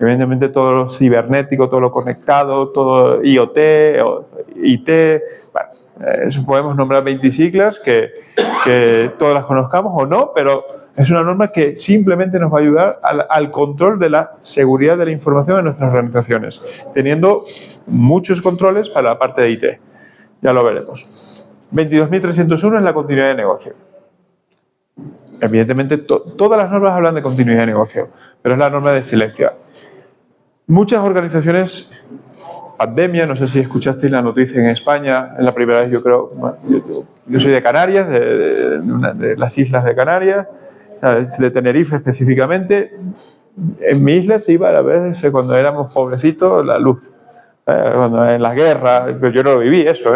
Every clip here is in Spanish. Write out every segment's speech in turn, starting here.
Evidentemente todo lo cibernético, todo lo conectado, todo IoT, IT, bueno, podemos nombrar 20 siglas que todas las conozcamos o no, pero es una norma que simplemente nos va a ayudar al control de la seguridad de la información en nuestras organizaciones, teniendo muchos controles para la parte de IT. Ya lo veremos. 22.301 es la continuidad de negocio. Evidentemente, todas las normas hablan de continuidad de negocio, pero es la norma de silencio. Muchas organizaciones, pandemia, no sé si escuchasteis la noticia en España, es la primera vez, yo creo, bueno, yo soy de Canarias, de las islas de Canarias, de Tenerife específicamente. En mi isla se iba a veces, cuando éramos pobrecitos, la luz. Cuando en la guerra, yo no lo viví eso,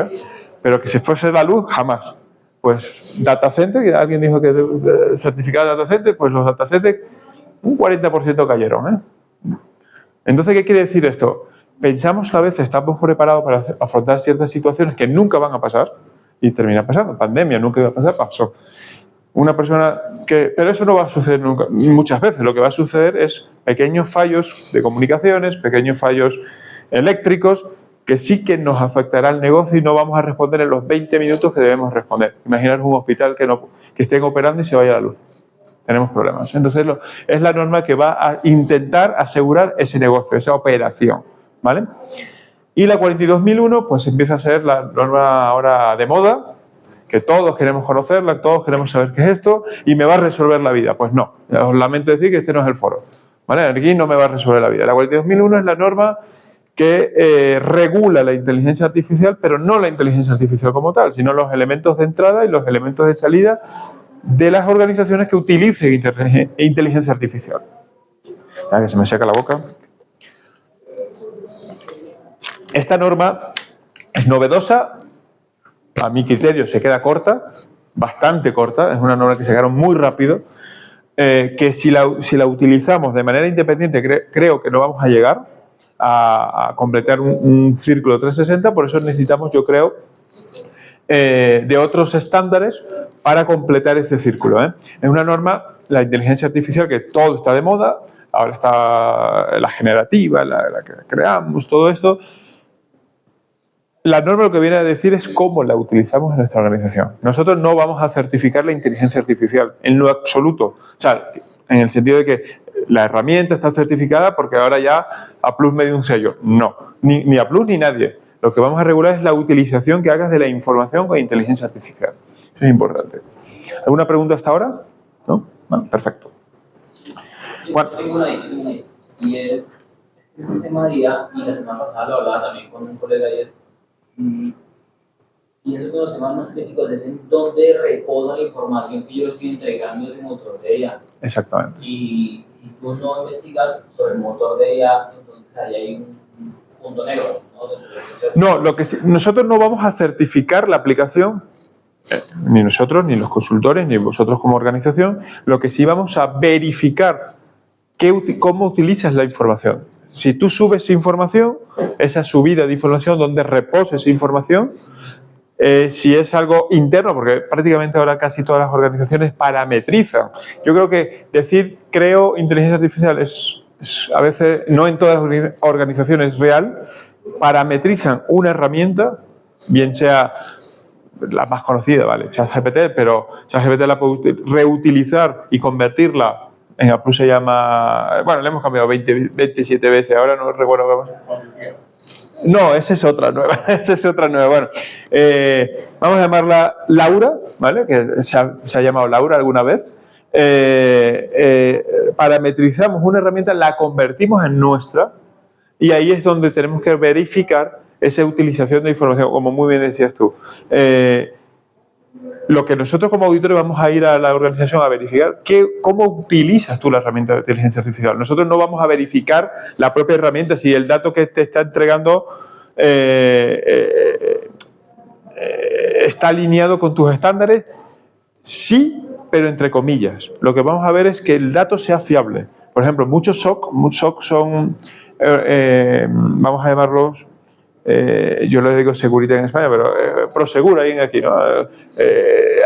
pero que se fuese la luz, jamás. Pues data center, que alguien dijo que certificado de data center, pues los data centers un 40% cayeron. Entonces, ¿qué quiere decir esto? Pensamos que a veces estamos preparados para afrontar ciertas situaciones que nunca van a pasar y termina pasando. Pandemia nunca iba a pasar, pasó. Una persona que... Pero eso no va a suceder nunca, muchas veces. Lo que va a suceder es pequeños fallos de comunicaciones, pequeños fallos eléctricos, que sí que nos afectará el negocio y no vamos a responder en los 20 minutos que debemos responder. Imaginaros un hospital que estén operando y se vaya la luz. Tenemos problemas. Entonces, es la norma que va a intentar asegurar ese negocio, esa operación, ¿vale? Y la 42.001, pues empieza a ser la norma ahora de moda, que todos queremos conocerla, todos queremos saber qué es esto, y me va a resolver la vida. Pues no, os lamento decir que este no es el foro, ¿vale? Aquí no me va a resolver la vida. La 42.001 es la norma que regula la inteligencia artificial, pero no la inteligencia artificial como tal, sino los elementos de entrada y los elementos de salida de las organizaciones que utilicen inteligencia artificial. A que se me seca la boca. Esta norma es novedosa, a mi criterio se queda corta, bastante corta, es una norma que se sacaron muy rápido, que si la utilizamos de manera independiente creo que no vamos a llegar a completar un círculo 360, por eso necesitamos, yo creo, de otros estándares para completar ese círculo. Es una norma, la inteligencia artificial, que todo está de moda, ahora está la generativa, la que creamos, todo esto. La norma lo que viene a decir es cómo la utilizamos en nuestra organización. Nosotros no vamos a certificar la inteligencia artificial, en lo absoluto. O sea, en el sentido de que la herramienta está certificada porque ahora ya Applus me dio un sello. No, ni Applus ni nadie. Lo que vamos a regular es la utilización que hagas de la información con inteligencia artificial. Eso es importante. ¿Alguna pregunta hasta ahora? ¿No? Bueno, perfecto. Bueno. Tengo una y es este sistema de IA, y la semana pasada lo hablaba también con un colega, y eso que los temas más críticos es en dónde reposa la información que yo estoy entregando ese motor de IA. Exactamente. Y si tú no investigas sobre el motor de IA, entonces ahí hay un punto negro, ¿no? No, nosotros no vamos a certificar la aplicación, ni nosotros, ni los consultores, ni vosotros como organización. Lo que sí vamos a verificar cómo utilizas la información. Si tú subes información, esa subida de información, donde reposa esa información, si es algo interno, porque prácticamente ahora casi todas las organizaciones parametrizan. Yo creo que decir creo inteligencia artificial es a veces, no en todas las organizaciones real, parametrizan una herramienta, bien sea la más conocida, ¿vale? ChatGPT, pero ChatGPT la puede reutilizar y convertirla. En Applus se llama... Bueno, le hemos cambiado 27 veces, ahora no recuerdo cómo. No, esa es otra nueva. Esa es otra nueva. Bueno, vamos a llamarla Laura, ¿vale? Que se ha llamado Laura alguna vez. Parametrizamos una herramienta, la convertimos en nuestra, y ahí es donde tenemos que verificar esa utilización de información, como muy bien decías tú. Lo que nosotros como auditores vamos a ir a la organización a verificar cómo utilizas tú la herramienta de inteligencia artificial. Nosotros no vamos a verificar la propia herramienta, si el dato que te está entregando está alineado con tus estándares. Sí, pero entre comillas. Lo que vamos a ver es que el dato sea fiable. Por ejemplo, muchos SOC son, vamos a llamarlos, yo les digo seguridad en España, pero Prosegur ahí aquí, ¿no?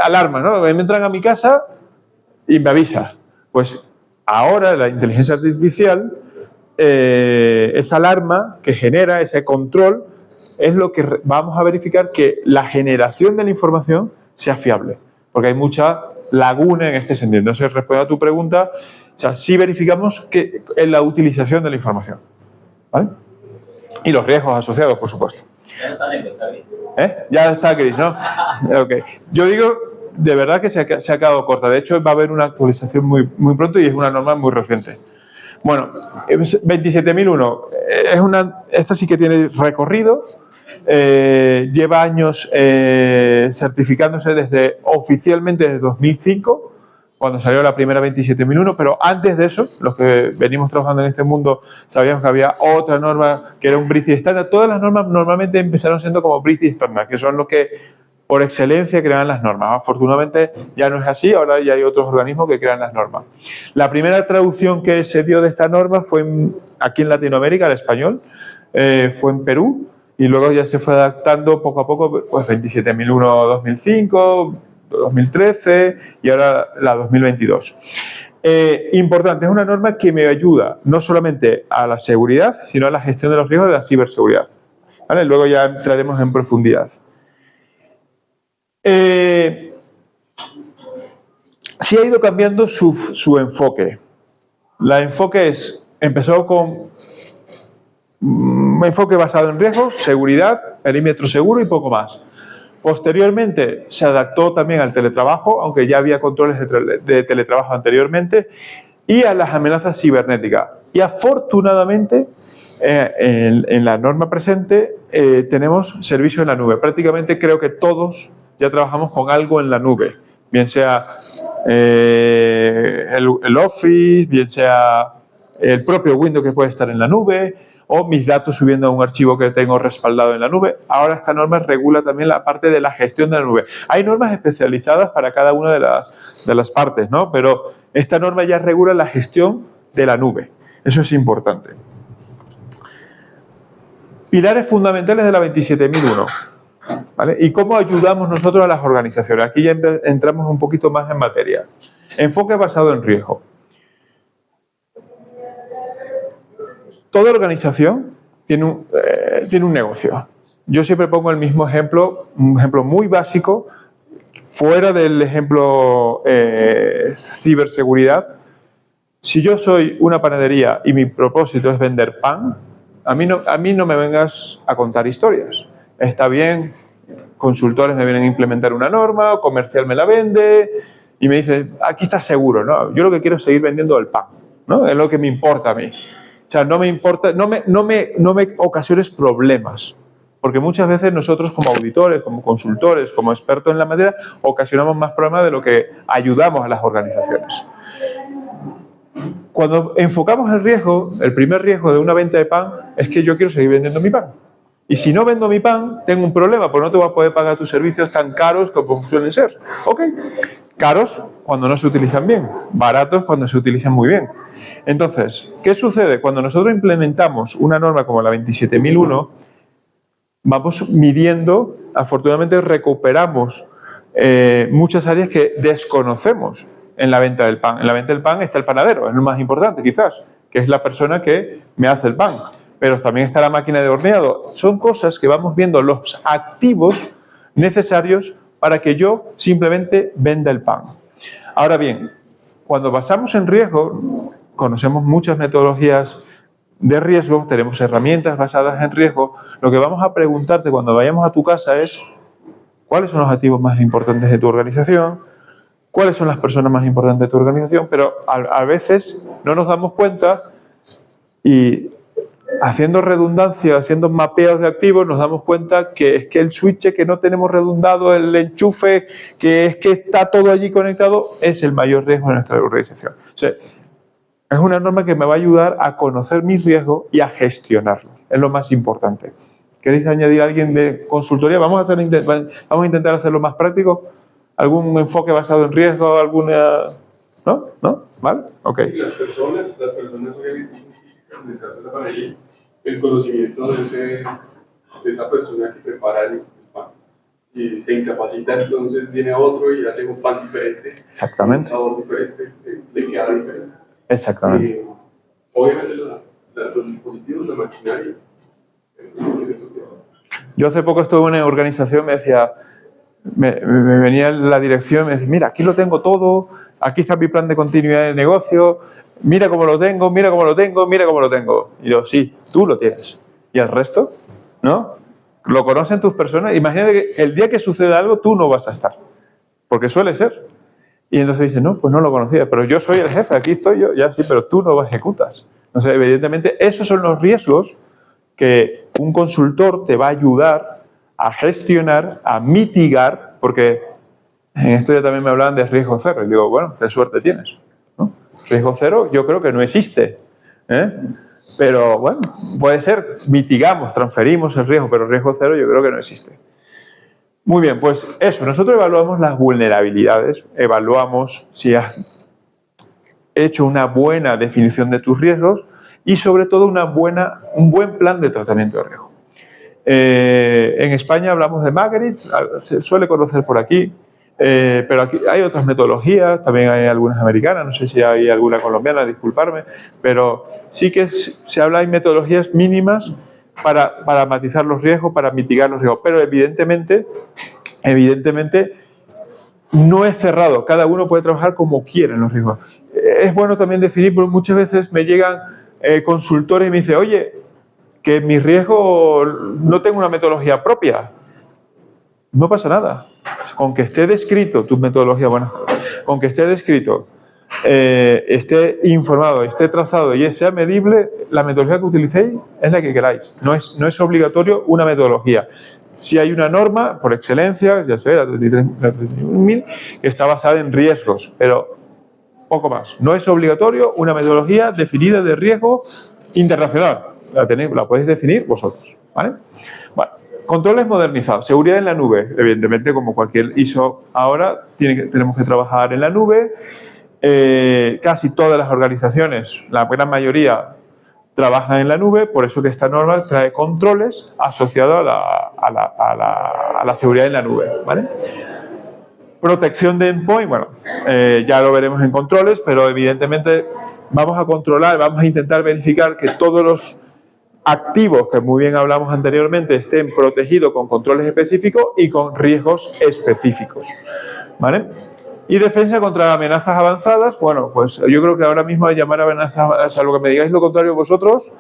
Alarma, ¿no? Me entran a mi casa y me avisa. Pues ahora la inteligencia artificial esa alarma que genera ese control es lo que vamos a verificar que la generación de la información sea fiable, porque hay mucha laguna en este sentido. Entonces, respondiendo a tu pregunta, o sea, sí verificamos que en la utilización de la información, ¿vale? Y los riesgos asociados, por supuesto. Ya no está negro, está gris. Ya está gris, ¿no? Ok. yo digo, de verdad que se ha quedado corta. De hecho, va a haber una actualización muy pronto y es una norma muy reciente. Bueno, 27001, esta sí que tiene recorrido, lleva años certificándose oficialmente desde 2005, cuando salió la primera 27001, pero antes de eso, los que venimos trabajando en este mundo, sabíamos que había otra norma que era un British Standard. Todas las normas normalmente empezaron siendo como British Standard, que son los que por excelencia crean las normas. Afortunadamente ya no es así, ahora ya hay otros organismos que crean las normas. La primera traducción que se dio de esta norma fue aquí en Latinoamérica, al español, fue en Perú, y luego ya se fue adaptando poco a poco, pues 27001 2005, 2013 y ahora la 2022. Importante, es una norma que me ayuda no solamente a la seguridad, sino a la gestión de los riesgos de la ciberseguridad, ¿vale? Luego ya entraremos en profundidad. Sí ha ido cambiando su enfoque. El enfoque empezó con un enfoque basado en riesgos, seguridad, perímetro seguro y poco más. Posteriormente se adaptó también al teletrabajo, aunque ya había controles de teletrabajo anteriormente, y a las amenazas cibernéticas. Y afortunadamente, en la norma presente tenemos servicio en la nube. Prácticamente creo que todos ya trabajamos con algo en la nube, bien sea el Office, bien sea el propio Windows que puede estar en la nube, o mis datos subiendo a un archivo que tengo respaldado en la nube. Ahora esta norma regula también la parte de la gestión de la nube. Hay normas especializadas para cada una de las partes, ¿no? Pero esta norma ya regula la gestión de la nube. Eso es importante. Pilares fundamentales de la 27001. ¿Vale? ¿Y cómo ayudamos nosotros a las organizaciones? Aquí ya entramos un poquito más en materia. Enfoque basado en riesgo. Toda organización tiene un negocio. Yo siempre pongo el mismo ejemplo, un ejemplo muy básico, fuera del ejemplo ciberseguridad. Si yo soy una panadería y mi propósito es vender pan, a mí no me vengas a contar historias. Está bien, consultores me vienen a implementar una norma, comercial me la vende y me dice, aquí estás seguro, ¿no? Yo lo que quiero es seguir vendiendo el pan, ¿no? Es lo que me importa a mí. O sea, no me importa, no me ocasiones problemas, porque muchas veces nosotros como auditores, como consultores, como expertos en la materia, ocasionamos más problemas de lo que ayudamos a las organizaciones. Cuando enfocamos el riesgo, el primer riesgo de una venta de pan es que yo quiero seguir vendiendo mi pan. Y si no vendo mi pan, tengo un problema, porque no te voy a poder pagar tus servicios tan caros como suelen ser. ¿Ok? Caros cuando no se utilizan bien, baratos cuando se utilizan muy bien. Entonces, ¿qué sucede? Cuando nosotros implementamos una norma como la 27001, vamos midiendo, afortunadamente recuperamos muchas áreas que desconocemos en la venta del pan. En la venta del pan está el panadero, es lo más importante quizás, que es la persona que me hace el pan. Pero también está la máquina de horneado. Son cosas que vamos viendo los activos necesarios para que yo simplemente venda el pan. Ahora bien, cuando basamos en riesgo, conocemos muchas metodologías de riesgo, tenemos herramientas basadas en riesgo. Lo que vamos a preguntarte cuando vayamos a tu casa es cuáles son los activos más importantes de tu organización, cuáles son las personas más importantes de tu organización, pero a veces no nos damos cuenta y haciendo redundancia, haciendo mapeos de activos, nos damos cuenta que es que el switch que no tenemos redundado, el enchufe, que es que está todo allí conectado, es el mayor riesgo de nuestra organización. O sea, es una norma que me va a ayudar a conocer mis riesgos y a gestionarlos. Es lo más importante. ¿Queréis añadir a alguien de consultoría? Vamos a intentar hacerlo más práctico. ¿Algún enfoque basado en riesgo? ¿Alguna...? ¿No? ¿No? ¿Vale? Ok. Sí, las personas obviamente necesitan, en el caso de la panadería, el conocimiento de esa persona que prepara el pan. Si se incapacita, entonces viene otro y hace un pan diferente. Exactamente. Un sabor diferente, le queda diferente. Exactamente. Obviamente lo da. los dispositivos, la maquinaria. Yo hace poco estuve en una organización, me decía, me venía la dirección y me decía, mira, aquí lo tengo todo, aquí está mi plan de continuidad de negocio, mira cómo lo tengo, mira cómo lo tengo, mira cómo lo tengo. Y yo, sí, tú lo tienes. ¿Y el resto? ¿No? ¿Lo conocen tus personas? Imagínate que el día que suceda algo, tú no vas a estar. Porque suele ser. Y entonces dice, no, pues no lo conocía, pero yo soy el jefe, aquí estoy yo, ya sí, pero tú no lo ejecutas. Entonces, evidentemente, esos son los riesgos que un consultor te va a ayudar a gestionar, a mitigar, porque en esto ya también me hablaban de riesgo cero. Y digo, bueno, qué suerte tienes, ¿no? Riesgo cero yo creo que no existe, ¿eh? Pero bueno, puede ser, mitigamos, transferimos el riesgo, pero riesgo cero yo creo que no existe. Muy bien, pues eso, nosotros evaluamos las vulnerabilidades, evaluamos si has hecho una buena definición de tus riesgos y sobre todo un buen plan de tratamiento de riesgo. En España hablamos de Magritte, se suele conocer por aquí, pero aquí hay otras metodologías, también hay algunas americanas, no sé si hay alguna colombiana, disculparme, pero sí que se habla de metodologías mínimas para matizar los riesgos, para mitigar los riesgos, pero evidentemente no es cerrado, cada uno puede trabajar como quiera en los riesgos. Es bueno también definir, porque muchas veces me llegan consultores y me dicen, oye, que mi riesgo no tengo una metodología propia. No pasa nada. Con que esté descrito tu metodología, bueno, con que esté descrito, esté informado, esté trazado y sea medible, la metodología que utilicéis es la que queráis. No es obligatorio una metodología. Si hay una norma, por excelencia, ya sé, la 33.000, que está basada en riesgos, pero poco más. No es obligatorio una metodología definida de riesgo internacional. La podéis definir vosotros, ¿vale? Bueno, controles modernizados. Seguridad en la nube. Evidentemente, como cualquier ISO ahora, tenemos que trabajar en la nube. Casi todas las organizaciones, la gran mayoría, trabajan en la nube, por eso que esta norma trae controles asociados a la seguridad en la nube, ¿vale? Protección de endpoint, bueno, ya lo veremos en controles, pero evidentemente vamos a controlar, vamos a intentar verificar que todos los activos, que muy bien hablamos anteriormente, estén protegidos con controles específicos y con riesgos específicos, ¿vale? Y defensa contra amenazas avanzadas, bueno, pues yo creo que ahora mismo hay llamar amenazas, a lo que me digáis lo contrario vosotros,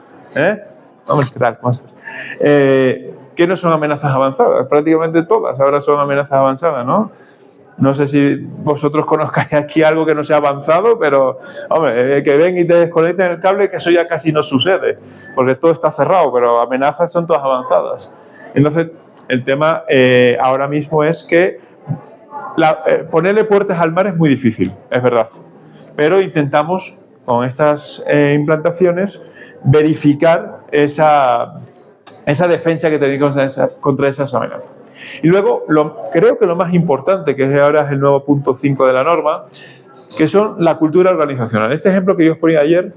vamos, ¿qué tal? ¿Cómo estás? ¿Qué no son amenazas avanzadas? Prácticamente todas ahora son amenazas avanzadas, ¿no? No sé si vosotros conozcáis aquí algo que no sea avanzado, pero, hombre, que ven y te desconecten el cable, que eso ya casi no sucede, porque todo está cerrado, pero amenazas son todas avanzadas. Entonces, el tema ahora mismo es que ponerle puertas al mar es muy difícil, es verdad, pero intentamos, con estas implantaciones, verificar esa defensa que tenemos contra esas amenazas. Y luego, creo que lo más importante, que ahora es el nuevo punto 5 de la norma, que son la cultura organizacional. Este ejemplo que yo os ponía ayer,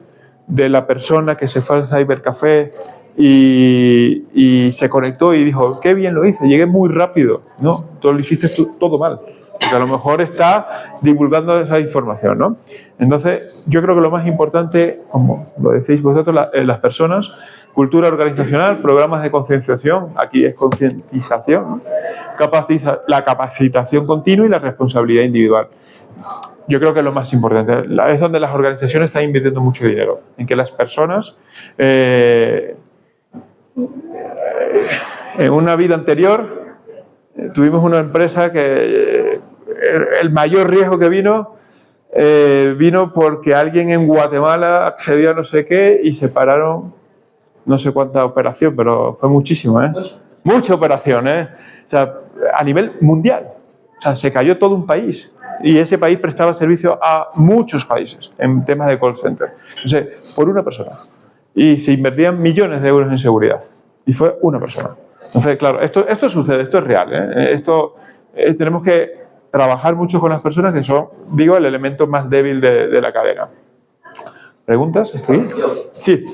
de la persona que se fue al cybercafé y se conectó y dijo, qué bien lo hice, llegué muy rápido. No, tú lo hiciste todo mal, porque a lo mejor está divulgando esa información, ¿no? Entonces, yo creo que lo más importante, como lo decís vosotros, las personas, cultura organizacional, programas de concienciación, aquí es concientización, ¿no? La capacitación continua y la responsabilidad individual. Yo creo que es lo más importante. Es donde las organizaciones están invirtiendo mucho dinero, en que las personas, en una vida anterior, tuvimos una empresa que el mayor riesgo que vino porque alguien en Guatemala accedió a no sé qué y se pararon no sé cuánta operación, pero fue muchísimo, ¿eh? Mucha operación, ¿eh? O sea, a nivel mundial. O sea, se cayó todo un país. Y ese país prestaba servicio a muchos países en temas de call center. Entonces, por una persona. Y se invertían millones de euros en seguridad. Y fue una persona. Entonces, claro, esto sucede, esto es real, ¿eh? Tenemos que trabajar mucho con las personas que son, digo, el elemento más débil de la cadena. ¿Preguntas? ¿Estoy? Sí.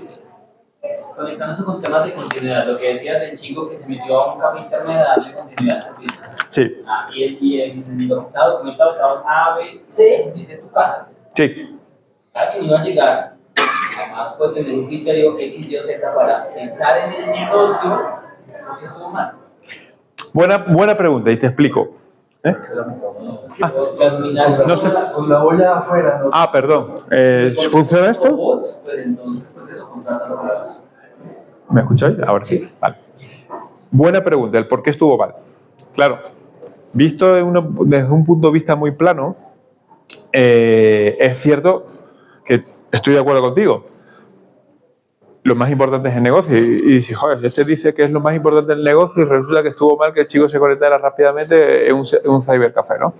Conectándose con temas de continuidad, lo que decías del chico que se metió a un cambio interno de darle continuidad al servicio. Sí. Y en lo que estaba documentado estaban A, B, C, dice tu casa. Sí. ¿Sabes que iba a llegar a además puede tener un criterio X, Y o Z para pensar en el negocio, porque estuvo mal. Buena pregunta y te explico. No sé. Con la olla afuera, ¿no? Ah, perdón. ¿Funciona esto? Pues entonces, pues eso, contrátalo para eso. ¿Me escucháis? Ahora sí. Vale. Buena pregunta, el por qué estuvo mal. Claro, visto desde un punto de vista muy plano, es cierto que estoy de acuerdo contigo. Lo más importante es el negocio. Y dices, joder, este dice que es lo más importante del negocio y resulta que estuvo mal que el chico se conectara rápidamente en un cybercafé, ¿no?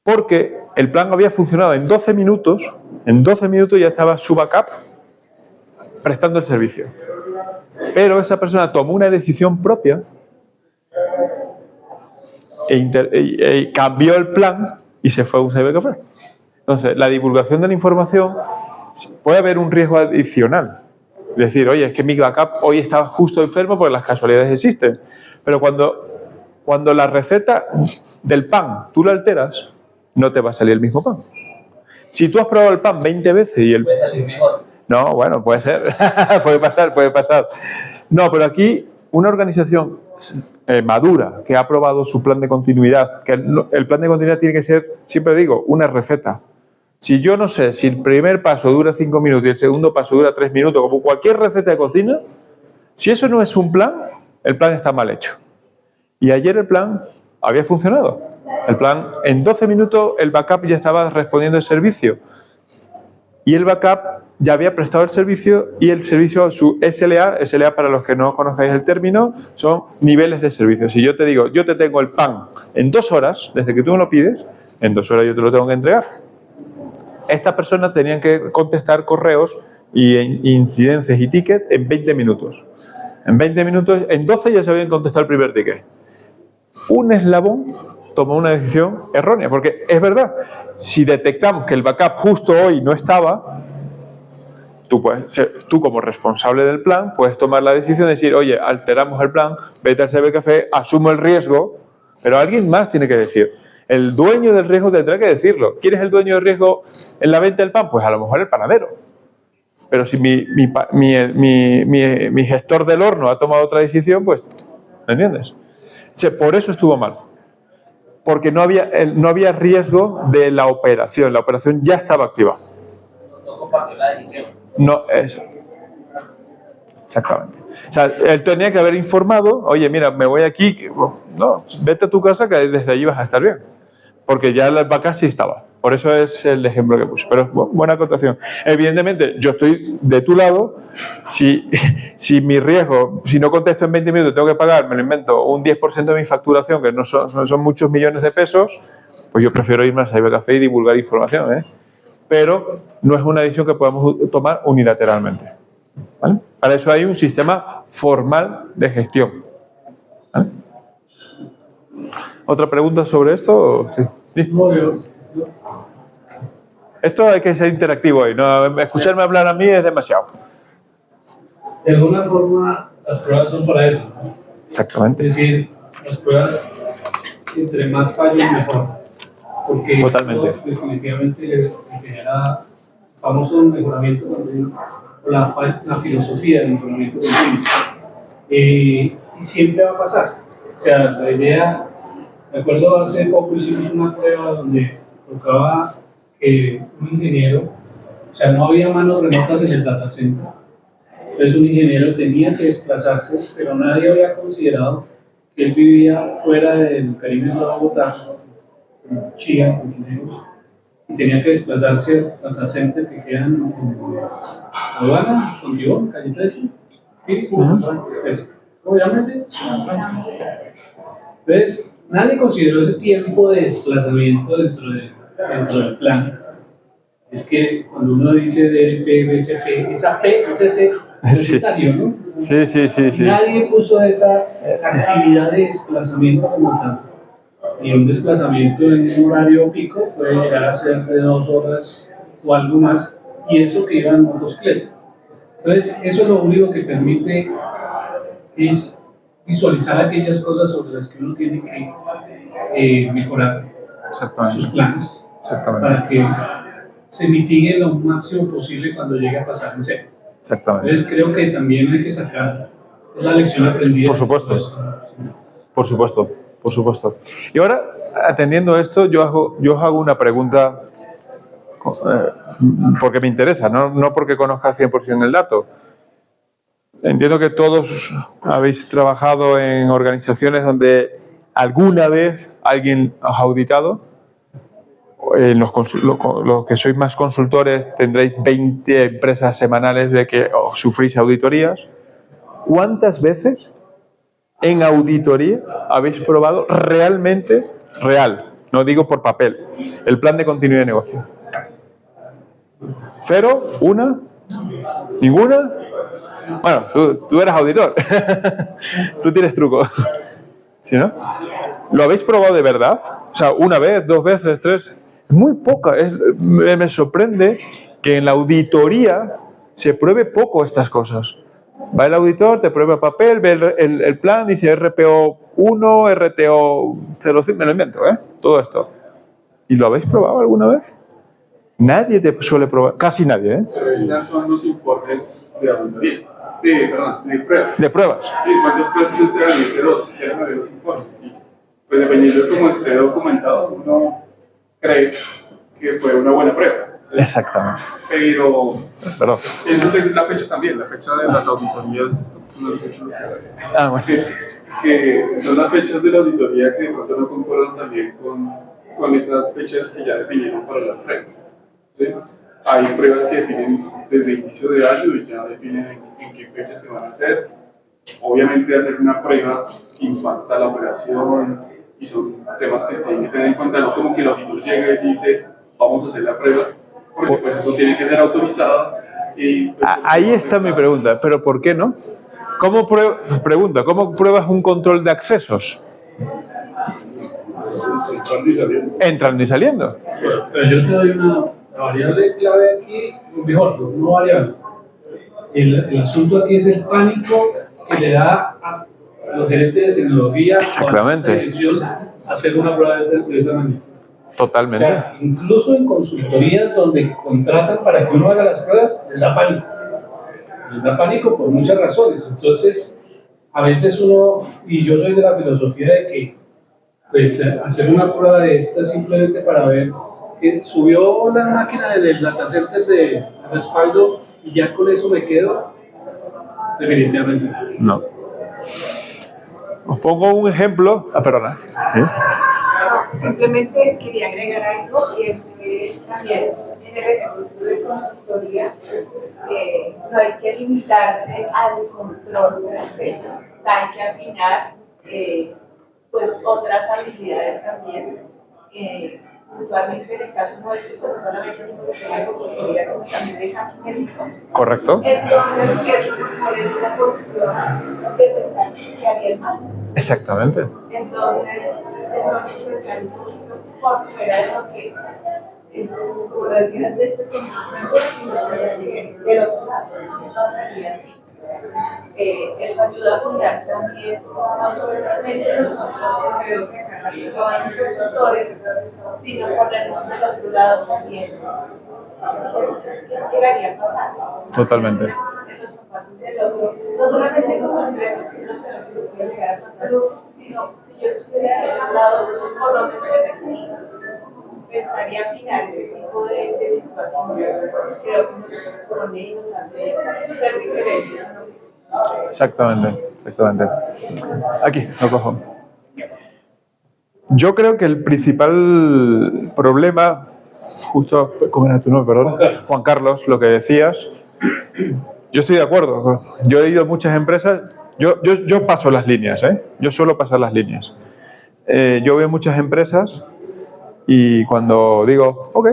Porque el plan había funcionado en 12 minutos. En 12 minutos ya estaba su backup prestando el servicio. Pero esa persona tomó una decisión propia e cambió el plan y se fue a un cybercafé. Entonces, la divulgación de la información, puede haber un riesgo adicional. Es decir, oye, es que mi backup hoy estaba justo enfermo porque las casualidades existen. Pero cuando la receta del pan tú la alteras, no te va a salir el mismo pan. Si tú has probado el pan 20 veces y el... Puede salir mejor. No, bueno, puede ser. puede pasar. No, pero aquí una organización madura que ha aprobado su plan de continuidad, que el plan de continuidad tiene que ser, siempre digo, una receta. Si yo no sé si el primer paso dura 5 minutos y el segundo paso dura 3 minutos, como cualquier receta de cocina, si eso no es un plan, el plan está mal hecho. Y ayer el plan había funcionado. El plan, en 12 minutos, el backup ya estaba respondiendo el servicio. Y el backup ya había prestado el servicio y el servicio, su SLA para los que no conozcáis el término, son niveles de servicio. Si yo te digo, yo te tengo el pan en 2 horas, desde que tú me lo pides, en 2 horas yo te lo tengo que entregar. Estas personas tenían que contestar correos y incidencias y tickets en 20 minutos. En 20 minutos, en 12 ya se habían contestado el primer ticket. Un eslabón tomó una decisión errónea, porque es verdad, si detectamos que el backup justo hoy no estaba, tú como responsable del plan puedes tomar la decisión de decir, oye, alteramos el plan, vete al cybercafé, asumo el riesgo, pero alguien más tiene que decir. El dueño del riesgo tendrá que decirlo. ¿Quién es el dueño del riesgo en la venta del pan? Pues a lo mejor el panadero. Pero si mi gestor del horno ha tomado otra decisión, pues, ¿me entiendes? Por eso estuvo mal. Porque no había riesgo de la operación. La operación ya estaba activa. No compartió la decisión. No, eso. Exactamente. O sea, él tenía que haber informado, oye, mira, me voy aquí. No, vete a tu casa que desde allí vas a estar bien. Porque ya el backup sí estaba. Por eso es el ejemplo que puse. Pero es buena acotación. Evidentemente, yo estoy de tu lado. Si mi riesgo, si no contesto en 20 minutos, tengo que pagar, me lo invento, un 10% de mi facturación, que no son muchos millones de pesos, pues yo prefiero irme al cybercafé y divulgar información, ¿eh? Pero no es una decisión que podamos tomar unilateralmente, ¿vale? Para eso hay un sistema formal de gestión, ¿vale? ¿Otra pregunta sobre esto? Sí. ¿Sí? Esto hay que ser interactivo hoy, ¿no? Escucharme hablar a mí es demasiado. De alguna forma, las pruebas son para eso, ¿no? Exactamente. Es decir, las pruebas, entre más fallos, mejor. Porque totalmente. esto definitivamente genera famoso mejoramiento continuo, o la filosofía del mejoramiento continuo. Y siempre va a pasar. O sea, la idea, me acuerdo hace poco hicimos una prueba donde tocaba que un ingeniero, o sea, no había manos remotas en el data center. Entonces un ingeniero tenía que desplazarse, pero nadie había considerado que él vivía fuera del perímetro de Bogotá, en Chía, y tenía que desplazarse al data center que quedan en Aduana, Fontibón, Calle 13. ¿Sí? Obviamente. Entonces, nadie consideró ese tiempo de desplazamiento dentro del plan. Es que cuando uno dice DLP, BCP, esa P es ese necesario, ¿no? Sí. Nadie puso esa actividad de desplazamiento como tal. Y un desplazamiento en un horario pico puede llegar a ser de 2 horas o algo más, y eso que iba en motocicleta. Entonces, eso lo único que permite es visualizar aquellas cosas sobre las que uno tiene que mejorar sus planes para que se mitigue lo máximo posible cuando llegue a pasar en seco. Exactamente. Entonces creo que también hay que sacar la lección aprendida. Por supuesto. Por supuesto, por supuesto. Y ahora, atendiendo a esto, yo os hago una pregunta porque me interesa, no porque conozca 100% el dato. Entiendo que todos habéis trabajado en organizaciones donde alguna vez alguien os ha auditado. Los que sois más consultores tendréis 20 empresas semanales de que sufrís auditorías. ¿Cuántas veces en auditoría habéis probado realmente, no digo por papel, el plan de continuidad de negocio? ¿Cero? ¿Una? ¿Ninguna? Bueno, tú eres auditor. Tú tienes truco. ¿Sí, no? ¿Lo habéis probado de verdad? O sea, una vez, 2 veces, 3. Muy poca. Me sorprende que en la auditoría se pruebe poco estas cosas. Va el auditor, te prueba papel, ve el plan, dice RPO 1, RTO 05, me lo invento, todo esto. ¿Y lo habéis probado alguna vez? Nadie te suele probar, casi nadie, Esos son los informes de auditoría, de pruebas. De pruebas. Sí, ¿cuántas pruebas ustedes han hecho los informes? Sí. Pues dependiendo de cómo esté documentado, uno cree que fue una buena prueba. ¿Sí? Exactamente. Pero Perdón. eso es la fecha también, la fecha de las auditorías. Bueno. Que son las fechas de la auditoría que de pronto no concuerdan también con esas fechas que ya definieron para las pruebas. ¿Sí? Hay pruebas que definen desde inicio de año y ya definen en qué fechas se van a hacer. Obviamente hacer una prueba impacta la operación y son temas que tienen que tener en cuenta, no como que el auditor llega y dice vamos a hacer la prueba, porque pues eso tiene que ser autorizado. Y, pues, ahí está mi pregunta, pero ¿por qué no? ¿Cómo pruebas un control de accesos? Entrando y saliendo. Pero yo te doy una variable clave aquí, mejor, no variable. El asunto aquí es el pánico que le da a los gerentes de tecnología Exactamente. o a la dirección hacer una prueba de esa manera. Totalmente. O sea, incluso en consultorías donde contratan para que uno haga las pruebas, les da pánico. Les da pánico por muchas razones. Entonces, a veces uno, y yo soy de la filosofía de que pues, hacer una prueba de esta simplemente para ver que subió la máquina del data center de respaldo y ya con eso me quedo, definitivamente. No. Os pongo un ejemplo. Perdona. ¿Sí? Simplemente quería agregar algo y es que también en el ejercicio de consultoría no hay que limitarse al control per se, o sea, hay que afinar pues otras habilidades también. Puntualmente en el caso nuestro, no solamente hacemos el tema de consultoría, sino también de hacking ético. Correcto. Entonces, eso nos pone en una posición de pensar que haría el mal. Exactamente. Entonces, de pronto pensar un poquito por fuera de lo que, como lo decía antes, sino que del otro lado, ¿qué pasaría así? Eso ayuda a fundar también, no solamente nosotros, que creo que acá casi todos los consultores, sino ponernos del otro lado también. ¿Qué llegaría a pasar? Totalmente. En los zapatos del otro, no solamente como empresa, que es lo que puede llegar a pasar, sino si yo estuviera del otro lado, por donde me pensaría afinar ese tipo de situaciones. Creo que nos pone y nos hace ser diferentes a lo que estamos. Exactamente. Aquí, lo cojo. Yo creo que el principal problema, justo, ¿cómo era tu nombre, perdón? Juan Carlos, lo que decías, yo estoy de acuerdo. Yo he ido a muchas empresas, yo paso las líneas, yo suelo pasar las líneas. Yo veo muchas empresas y cuando digo, ok,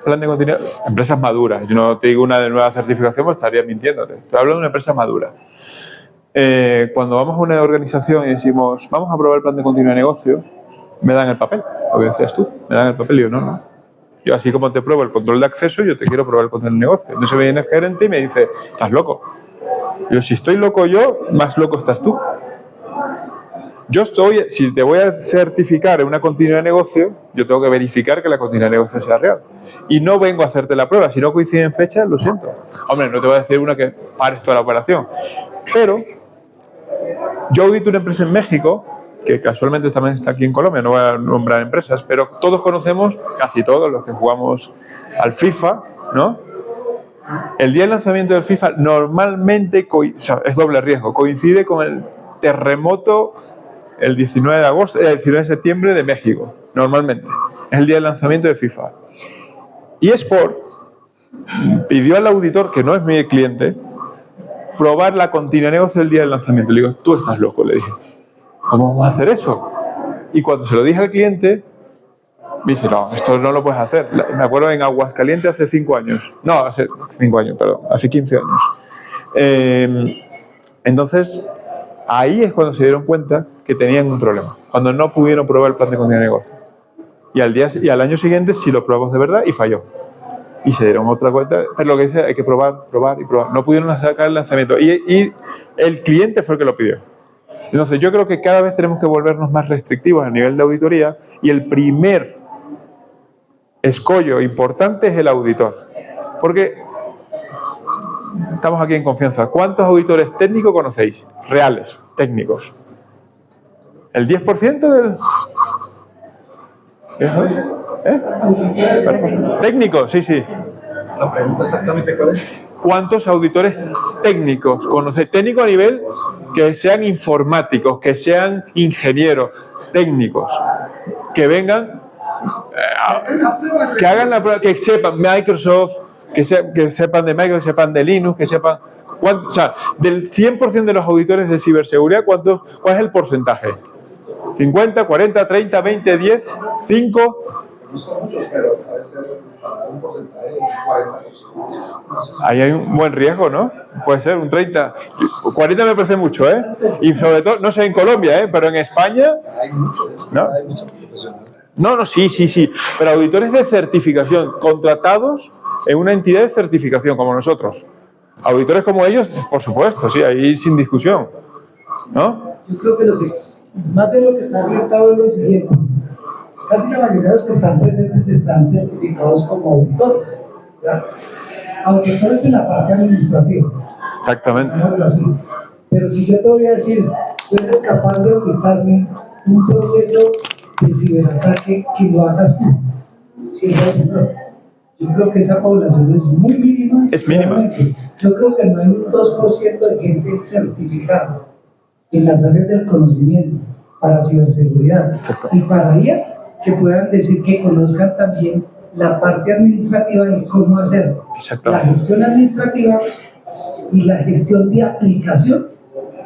plan de continuidad, empresas maduras, yo no te digo una de nueva certificación, pues estaría mintiéndote. Te hablo de una empresa madura. Cuando vamos a una organización y decimos, vamos a probar el plan de continuidad de negocio, me dan el papel, lo que decías tú, me dan el papel y yo, no. Yo así como te pruebo el control de acceso, yo te quiero probar el control de negocio. Entonces viene el gerente y me dice, estás loco. Yo, si estoy loco yo, más loco estás tú. si te voy a certificar en una continuidad de negocio, yo tengo que verificar que la continuidad de negocio sea real. Y no vengo a hacerte la prueba. Si no coincide en fechas, lo siento. Hombre, no te voy a decir una que pares toda la operación. Pero yo audito una empresa en México, que casualmente también está aquí en Colombia, no voy a nombrar empresas, pero todos conocemos, casi todos los que jugamos al FIFA, ¿no? El día del lanzamiento del FIFA normalmente es doble riesgo, coincide con el terremoto el 19 de agosto, el 19 de septiembre de México, normalmente. Es el día del lanzamiento de FIFA. Y eSport pidió al auditor, que no es mi cliente, probar la continuidad de negocio el día del lanzamiento. Le digo, tú estás loco, le dije. ¿Cómo vamos a hacer eso? Y cuando se lo dije al cliente, me dice, no, esto no lo puedes hacer. Me acuerdo en Aguascalientes hace 5 años. No, hace 5 años, perdón, hace 15 años. Entonces, ahí es cuando se dieron cuenta que tenían un problema. Cuando no pudieron probar el plan de continuidad de negocio. Y al año siguiente sí lo probamos de verdad y falló. Y se dieron otra cuenta. Pero lo que dice, hay que probar, probar y probar. No pudieron sacar el lanzamiento. Y el cliente fue el que lo pidió. Entonces, yo creo que cada vez tenemos que volvernos más restrictivos a nivel de auditoría. Y el primer escollo importante es el auditor. Porque estamos aquí en confianza. ¿Cuántos auditores técnicos conocéis? Reales, técnicos. ¿El 10% del...? Técnicos, sí, sí. La pregunta exactamente cuál es. ¿Cuántos auditores técnicos conocéis? Técnicos a nivel que sean informáticos, que sean ingenieros, técnicos, que vengan, que hagan la prueba, que sepan Microsoft, que sepan de Microsoft, que sepan de Linux, que sepan... O sea, del 100% de los auditores de ciberseguridad, ¿cuál es el porcentaje? ¿50, 40, 30, 20, 10, 5? No son muchos, pero a veces un porcentaje de 40%. Ahí hay un buen riesgo, ¿no? Puede ser un 30. 40 me parece mucho, ¿eh? Y sobre todo, no sé en Colombia, ¿eh? Pero en España... Hay muchos, ¿no? Hay muchos profesionales. No, sí. Pero auditores de certificación, contratados en una entidad de certificación como nosotros. Auditores como ellos, por supuesto, sí, ahí sin discusión, ¿no? Yo creo que más de lo que está orientado es lo siguiente. Casi la mayoría de los que están presentes están certificados como auditores, ¿verdad? Auditores en la parte administrativa. Exactamente. Así. Pero si yo te voy a decir, tú eres capaz de auditarme un proceso de ciberataque que lo hagas tú. Sí, yo creo que esa población es muy mínima. Es mínima. Realmente. Yo creo que no hay un 2% de gente certificada en las áreas del conocimiento para ciberseguridad. Exacto. Y para IA, que puedan decir que conozcan también la parte administrativa y cómo hacer la gestión administrativa y la gestión de aplicación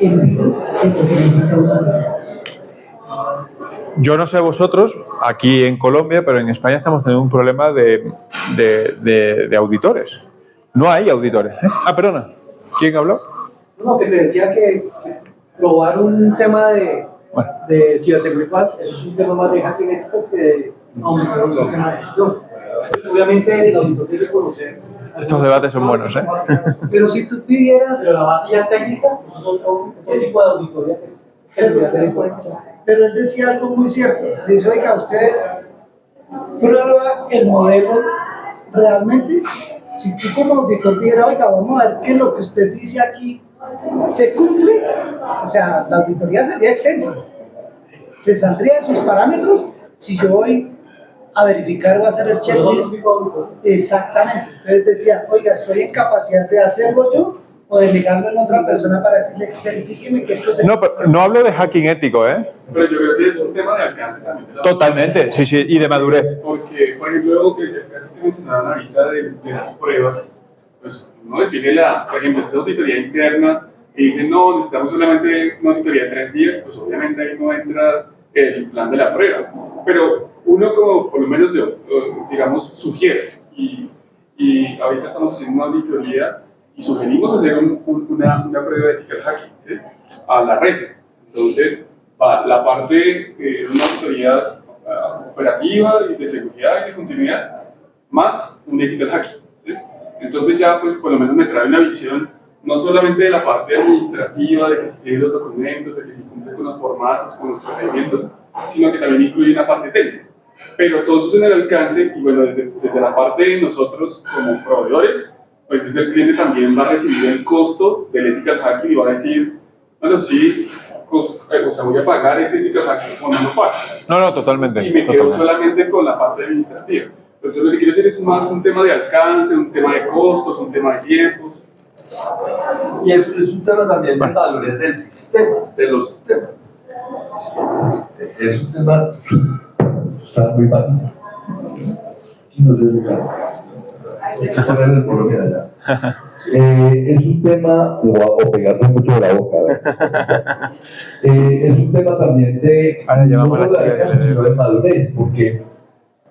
en virus de lo que necesitamos hacer. Yo no sé vosotros, aquí en Colombia, pero en España estamos teniendo un problema de auditores. No hay auditores. Perdona, ¿quién habló? No, que te decía que probar un tema de ciberseguridad, eso es un tema más de hacking ético que de aumentar un sistema de gestión. Obviamente el auditor debe conocer. Estos debates son buenos, ¿eh? Pero si tú pidieras... Pero la base ya técnica, eso es otro tipo de auditoría que es. Pero él decía algo muy cierto. Dice, oiga, usted prueba el modelo realmente. Si tú como auditor dijera, oiga, vamos a ver que lo que usted dice aquí se cumple, o sea, la auditoría sería extensa. Se saldría de sus parámetros si yo voy a verificar o a hacer el checklist. Exactamente. Entonces decía, oiga, estoy en capacidad de hacerlo yo o delegarlo en otra persona para decirle, verifíqueme que esto se... No, pero no hablo de hacking ético, ¿eh? Pero yo creo que es un tema de alcance también. Totalmente, sí, y de madurez. Porque, por ejemplo, lo que casi te mencionaban ahorita de las pruebas, pues uno define por ejemplo, si es auditoría interna y dicen, no, necesitamos solamente una auditoría de 3 días, pues obviamente ahí no entra el plan de la prueba. Pero uno como, por lo menos, digamos, sugiere, y ahorita estamos haciendo una auditoría y sugerimos hacer una prueba de ethical hacking, ¿sí? A la red. Entonces, la parte de una auditoría operativa y de seguridad y de continuidad, más un ethical hacking, ¿sí? Entonces ya, pues, por lo menos me trae una visión no solamente de la parte administrativa, de que se tienen los documentos, de que se cumple con los formatos, con los procedimientos, sino que también incluye una parte técnica. Pero todo eso es en el alcance, y bueno, desde la parte de nosotros como proveedores, pues es el cliente también va a recibir el costo del ethical hacking y va a decir, bueno, sí, o sea, voy a pagar ese ethical hacking cuando no pago. No, totalmente. Y me quedo solamente con la parte administrativa. Entonces lo que quiero decir es más un tema de alcance, un tema de costos, un tema de tiempos. Y eso es un tema también de valores del sistema, de los sistemas. Es un tema, está muy básico. No sé poner el volumen allá. Es un tema, o pegarse mucho de la boca, es un tema también de no solo de alcance, sino de madurez, porque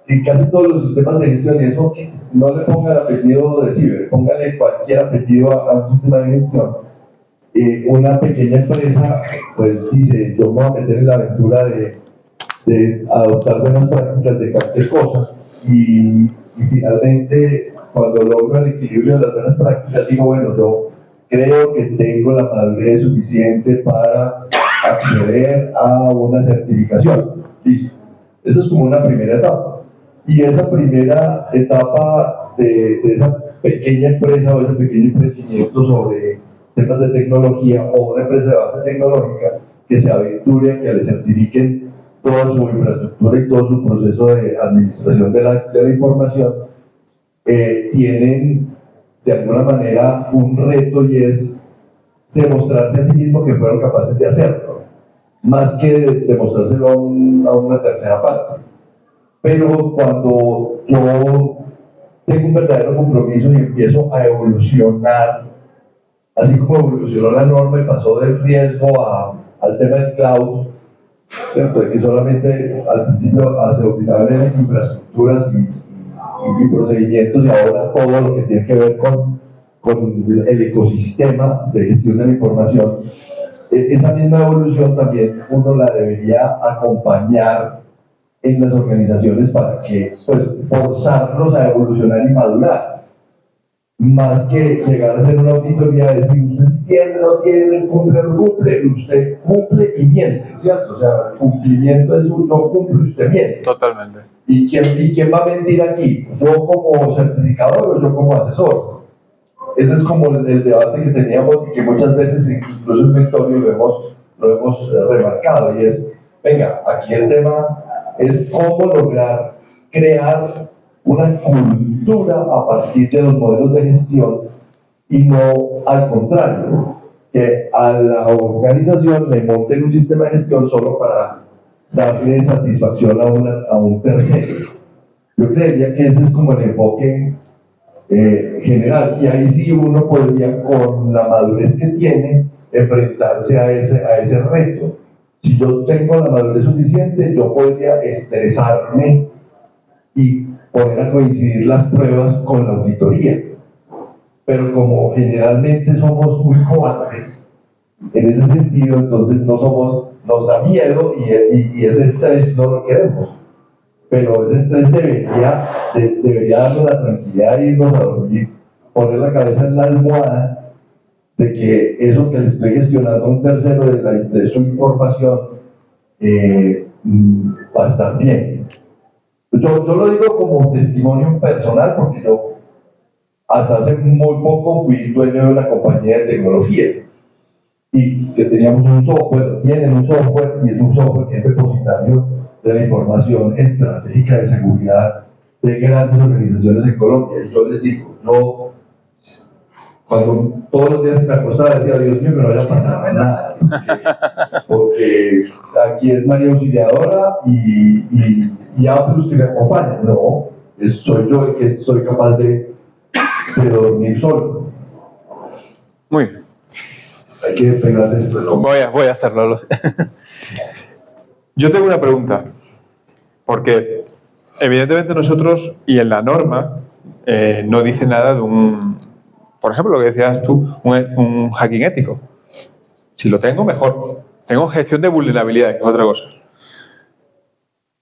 en casi todos los sistemas de gestión, y eso no le ponga el apellido de ciber, póngale cualquier apellido a un sistema de gestión. Una pequeña empresa pues dice, yo me voy a meter en la aventura de adoptar buenas prácticas de cualquier cosa, y finalmente cuando logro el equilibrio de las buenas prácticas digo, bueno, yo creo que tengo la madurez suficiente para acceder a una certificación. Listo. Eso es como una primera etapa. Y esa primera etapa de esa pequeña empresa o ese pequeño emprendimiento sobre temas de tecnología o una empresa de base tecnológica que se aventure a que le certifiquen toda su infraestructura y todo su proceso de administración de la información, tienen de alguna manera un reto, y es demostrarse a sí mismo que fueron capaces de hacerlo, más que demostrárselo a una tercera parte. Pero cuando yo tengo un verdadero compromiso y empiezo a evolucionar, así como evolucionó la norma y pasó del riesgo al tema del cloud, ¿cierto? Que solamente al principio se utilizaban infraestructuras y procedimientos, y ahora todo lo que tiene que ver con el ecosistema de gestión de la información, esa misma evolución también uno la debería acompañar en las organizaciones para que, pues, forzarlos a evolucionar y madurar, más que llegar a hacer una auditoría y decir, usted sí tiene, no tiene, cumple, no cumple, usted cumple y miente, ¿cierto? O sea, el cumplimiento es un no cumple y usted miente. Totalmente. ¿Y quién va a mentir aquí? ¿Yo como certificador o yo como asesor? Ese es como el debate que teníamos y que muchas veces, incluso en Mentorio, lo hemos remarcado, y es, venga, aquí el tema es cómo lograr crear una cultura a partir de los modelos de gestión, y no al contrario, que a la organización le monten un sistema de gestión solo para darle satisfacción a un tercero. Yo creería que ese es como el enfoque general, y ahí sí uno podría, con la madurez que tiene, enfrentarse a ese reto. Si yo tengo la madurez suficiente, yo podría estresarme y poner a coincidir las pruebas con la auditoría. Pero como generalmente somos muy cobardes en ese sentido, entonces nos da miedo, y ese estrés no lo queremos. Pero ese estrés debería darnos la tranquilidad de irnos a dormir, poner la cabeza en la almohada, de que eso que le estoy gestionando a un tercero de su información va a estar bien. Yo lo digo como testimonio personal, porque yo hasta hace muy poco fui dueño de una compañía de tecnología, y que teníamos un software, tienen un software, y es un software que es depositario de la información estratégica de seguridad de grandes organizaciones en Colombia. Y yo les digo, cuando todos los días me acostaba decía, Dios mío, que no vaya a pasar nada, porque aquí es María Auxiliadora y Aplus que me acompaña. No, soy yo el que soy capaz de dormir solo. Muy bien. Hay que pegarse esto, ¿no? Voy a hacerlo, lo sé. Yo tengo una pregunta, porque evidentemente nosotros, y en la norma, no dice nada de por ejemplo, lo que decías tú, un hacking ético. Si lo tengo, mejor. Tengo gestión de vulnerabilidades, que es otra cosa.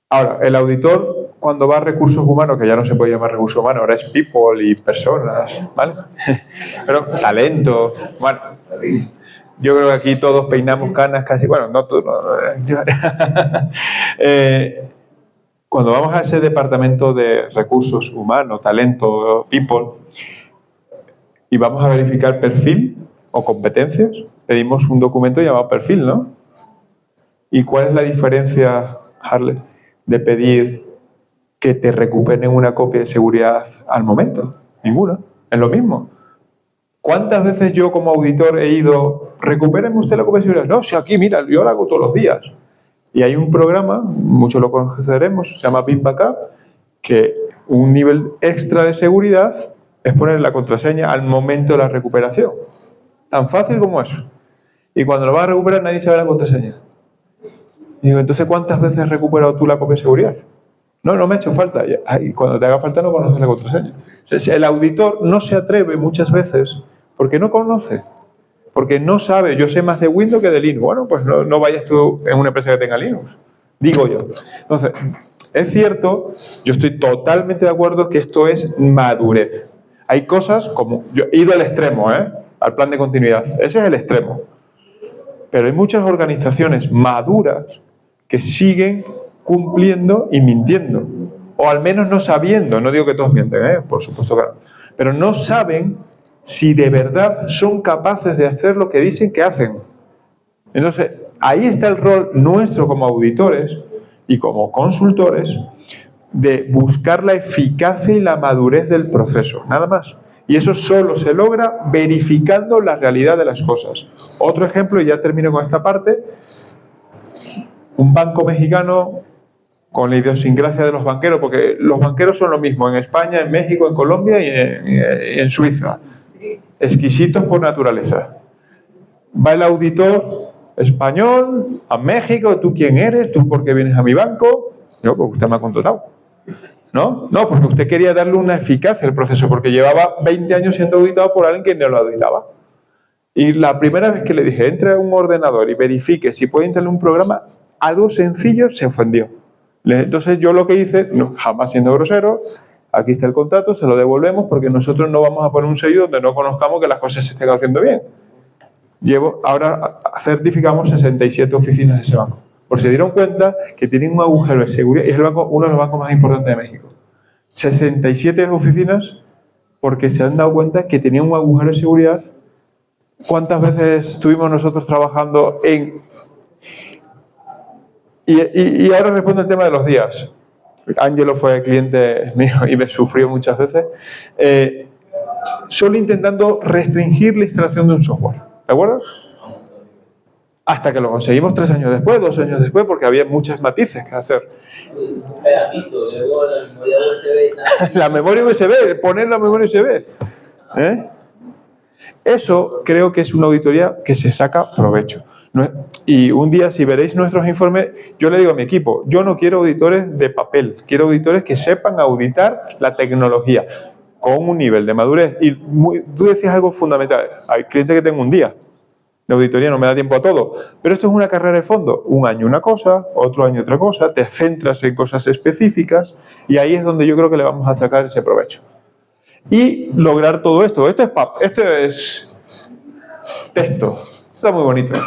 Ahora, el auditor, cuando va a recursos humanos, que ya no se puede llamar recursos humanos, ahora es people y personas, ¿vale? Pero talento, bueno, yo creo que aquí todos peinamos canas casi, bueno, no todos, cuando vamos a ese departamento de recursos humanos, talento, people, y vamos a verificar perfil o competencias, pedimos un documento llamado perfil, ¿no? ¿Y cuál es la diferencia, Harley, de pedir que te recuperen una copia de seguridad al momento? Ninguna, es lo mismo. ¿Cuántas veces yo como auditor he ido, recupéreme usted la copia de seguridad? No, si aquí, mira, yo la hago todos los días. Y hay un programa, muchos lo conoceremos, se llama BIM Backup, que un nivel extra de seguridad es poner la contraseña al momento de la recuperación. Tan fácil como eso. Y cuando lo vas a recuperar nadie sabe la contraseña. Y digo, entonces, ¿cuántas veces has recuperado tú la copia de seguridad? No, no me ha hecho falta. Y cuando te haga falta no conoces la contraseña. Entonces, el auditor no se atreve muchas veces porque no conoce. Porque no sabe, yo sé más de Windows que de Linux. Bueno, pues no vayas tú en una empresa que tenga Linux. Digo yo. Entonces, es cierto, yo estoy totalmente de acuerdo que esto es madurez. Hay cosas como, yo he ido al extremo, al plan de continuidad. Ese es el extremo. Pero hay muchas organizaciones maduras que siguen cumpliendo y mintiendo. O al menos no sabiendo, no digo que todos mienten, por supuesto que no. Pero no saben si de verdad son capaces de hacer lo que dicen que hacen. Entonces, ahí está el rol nuestro como auditores y como consultores de buscar la eficacia y la madurez del proceso, nada más. Y eso solo se logra verificando la realidad de las cosas. Otro ejemplo, y ya termino con esta parte, un banco mexicano con la idiosincrasia de los banqueros, porque los banqueros son lo mismo en España, en México, en Colombia y en Suiza. Exquisitos por naturaleza. Va el auditor español a México, ¿tú quién eres? ¿Tú por qué vienes a mi banco? Yo, porque usted me ha contratado. ¿No? No, porque usted quería darle una eficacia al proceso, porque llevaba 20 años siendo auditado por alguien que no lo auditaba. Y la primera vez que le dije, entre a un ordenador y verifique si puede instalar un programa, algo sencillo, se ofendió. Entonces yo lo que hice, no, jamás siendo grosero, aquí está el contrato, se lo devolvemos porque nosotros no vamos a poner un sello donde no conozcamos que las cosas se estén haciendo bien. Ahora certificamos 67 oficinas de ese banco. Porque se dieron cuenta que tienen un agujero de seguridad, y es uno de los bancos más importantes de México. 67 oficinas porque se han dado cuenta que tenían un agujero de seguridad. ¿Cuántas veces estuvimos nosotros trabajando en...? Y ahora respondo el tema de los días. Ángelo fue cliente mío y me sufrió muchas veces. Solo intentando restringir la instalación de un software. ¿De acuerdo? Hasta que lo conseguimos 3 años después, 2 años después, porque había muchos matices que hacer. Un pedacito, luego la memoria USB. La memoria USB, poner la memoria USB. Eso creo que es una auditoría que se saca provecho. Y un día, si veréis nuestros informes, yo le digo a mi equipo, yo no quiero auditores de papel, quiero auditores que sepan auditar la tecnología con un nivel de madurez. Y tú decías algo fundamental, hay clientes que tengo un día de auditoría, no me da tiempo a todo, pero esto es una carrera de fondo, un año una cosa, otro año otra cosa, te centras en cosas específicas y ahí es donde yo creo que le vamos a sacar ese provecho. Y lograr todo esto, esto es texto, está muy bonito,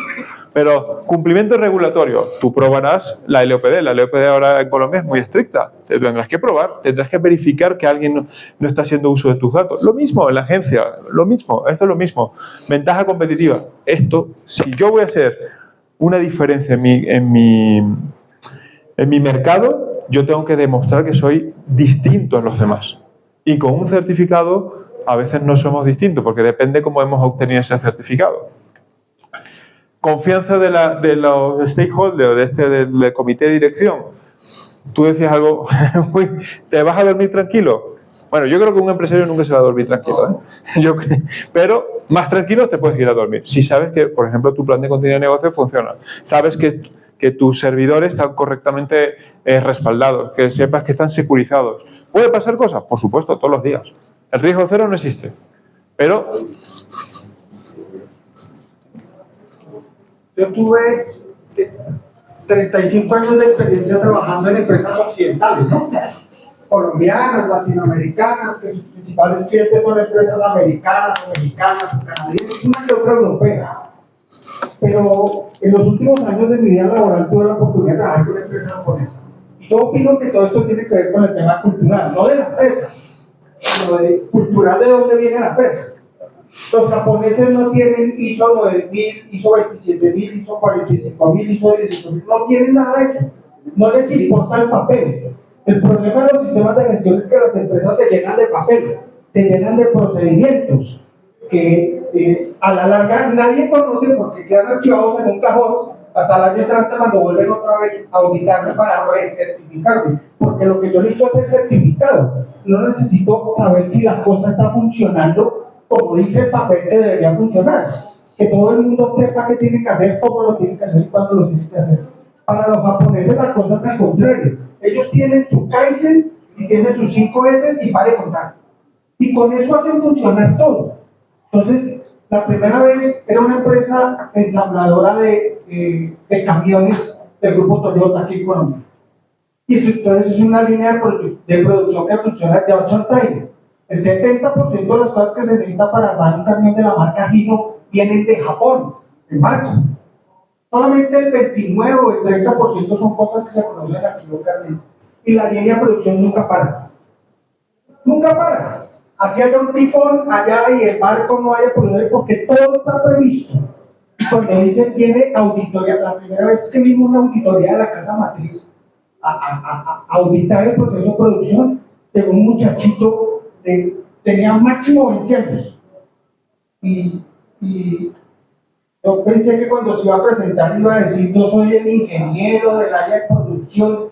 pero cumplimiento regulatorio, tú probarás la LOPD ahora en Colombia es muy estricta, te tendrás que probar, tendrás que verificar que alguien no está haciendo uso de tus datos, lo mismo en la agencia, lo mismo, esto es lo mismo, ventaja competitiva, esto, si yo voy a hacer una diferencia en mi mercado, yo tengo que demostrar que soy distinto a los demás, y con un certificado a veces no somos distintos, porque depende cómo hemos obtenido ese certificado. Confianza de los stakeholders, del comité de dirección. Tú decías algo, ¿te vas a dormir tranquilo? Bueno, yo creo que un empresario nunca se va a dormir tranquilo, pero más tranquilo te puedes ir a dormir. Si sabes que, por ejemplo, tu plan de continuidad de negocio funciona, sabes que tus servidores están correctamente respaldados, que sepas que están securizados. ¿Puede pasar cosas? Por supuesto, todos los días. El riesgo cero no existe, pero... Yo tuve 35 años de experiencia trabajando en empresas occidentales, ¿no? colombianas, latinoamericanas, que sus principales clientes son empresas americanas, o mexicanas, o canadienses, una que otra europea. Pero en los últimos años de mi vida laboral tuve la oportunidad de trabajar con una empresa japonesa. Y yo opino que todo esto tiene que ver con el tema cultural, no de la empresa, sino de cultural de dónde viene la empresa. Los japoneses no tienen ISO 9000, ISO 27000, ISO 45000, ISO 18000, no tienen nada de eso. No les importa el papel. El problema de los sistemas de gestión es que las empresas se llenan de papel, se llenan de procedimientos que a la larga nadie conoce porque quedan archivados en un cajón hasta el año entrante cuando vuelven otra vez a auditarme para recertificarme. Porque lo que yo necesito es el certificado. No necesito saber si la cosa está funcionando como dice el papel que debería funcionar. Que todo el mundo sepa qué tiene que hacer, cómo lo tiene que hacer y cuándo lo tiene que hacer. Para los japoneses la cosa es al contrario. Ellos tienen su Kaizen y tienen sus 5 S y para de contar. Y con eso hacen funcionar todo. Entonces, la primera vez era una empresa ensambladora de camiones del grupo Toyota aquí en Colombia. Y entonces es una línea de producción que funciona de 8 años. El 70% de las cosas que se necesitan para armar un camión de la marca Hino vienen de Japón, en barco. Solamente el 29 o el 30% son cosas que se producen aquí localmente. Y la línea de producción nunca para. Nunca para. Así haya un tifón allá y el barco no haya podido, porque todo está previsto. Y cuando dicen tiene auditoría, la primera vez que vimos una auditoría de la casa matriz a auditar el proceso de producción, llegó un muchachito, tenía máximo 20 años. Y yo pensé que cuando se iba a presentar iba a decir: yo soy el ingeniero del área de producción,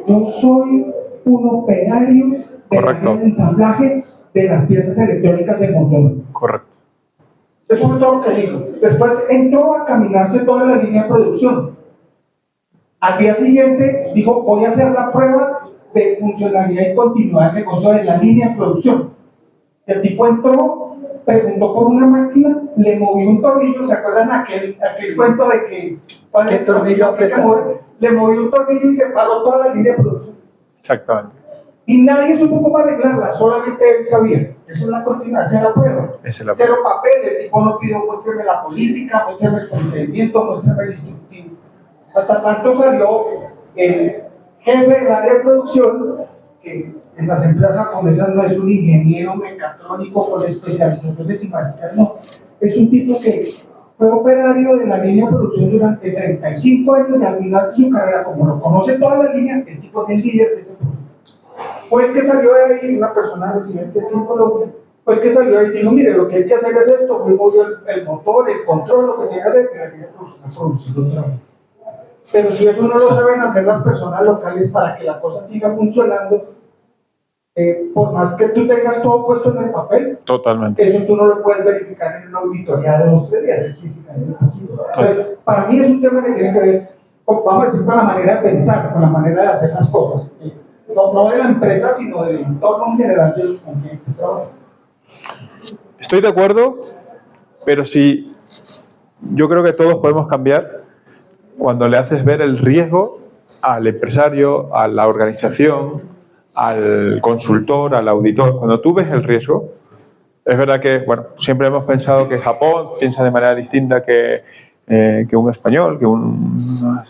yo soy un operario de ensamblaje de las piezas electrónicas del motor. Correcto. Eso fue todo lo que dijo. Después entró a caminarse toda la línea de producción. Al día siguiente dijo: voy a hacer la prueba de funcionalidad y continuidad del negocio de la línea de producción. El tipo entró, preguntó por una máquina, le movió un tornillo. ¿Se acuerdan aquel cuento de que ¿qué tornillo aprieta? Le movió un tornillo y se paró toda la línea de producción? Exactamente. Y nadie supo cómo arreglarla, solamente él sabía. Eso es la continuación de la prueba. Cero papel, el tipo no pidió: muéstrame la política, muéstrame el procedimiento, muéstrame el instructivo. Hasta tanto salió el jefe del área de producción, que en las empresas japonesas no es un ingeniero mecatrónico con especializaciones y maestrías, no. Es un tipo que fue operario de la línea de producción durante 35 años y al final de su carrera, como lo conoce toda la línea, el tipo es el líder de ese proceso. Fue el que salió de ahí, una persona residente aquí en Colombia, fue el que salió de ahí y dijo: mire, lo que hay que hacer es esto, fuimos el motor, el control, lo que tiene que hacer, que la línea de producción ha producido otra vez. Pero si eso no lo saben hacer las personas locales para que la cosa siga funcionando, por más que tú tengas todo puesto en el papel, totalmente, eso tú no lo puedes verificar en una auditoría de 2 o 3 días, es físicamente imposible. Entonces, para mí es un tema que tiene que ver, vamos a decir, con la manera de pensar, con la manera de hacer las cosas. No de la empresa, sino del entorno en general de los clientes. Estoy de acuerdo, pero sí, yo creo que todos podemos cambiar cuando le haces ver el riesgo al empresario, a la organización, al consultor, al auditor. Cuando tú ves el riesgo, es verdad que, bueno, siempre hemos pensado que Japón piensa de manera distinta que un español, que un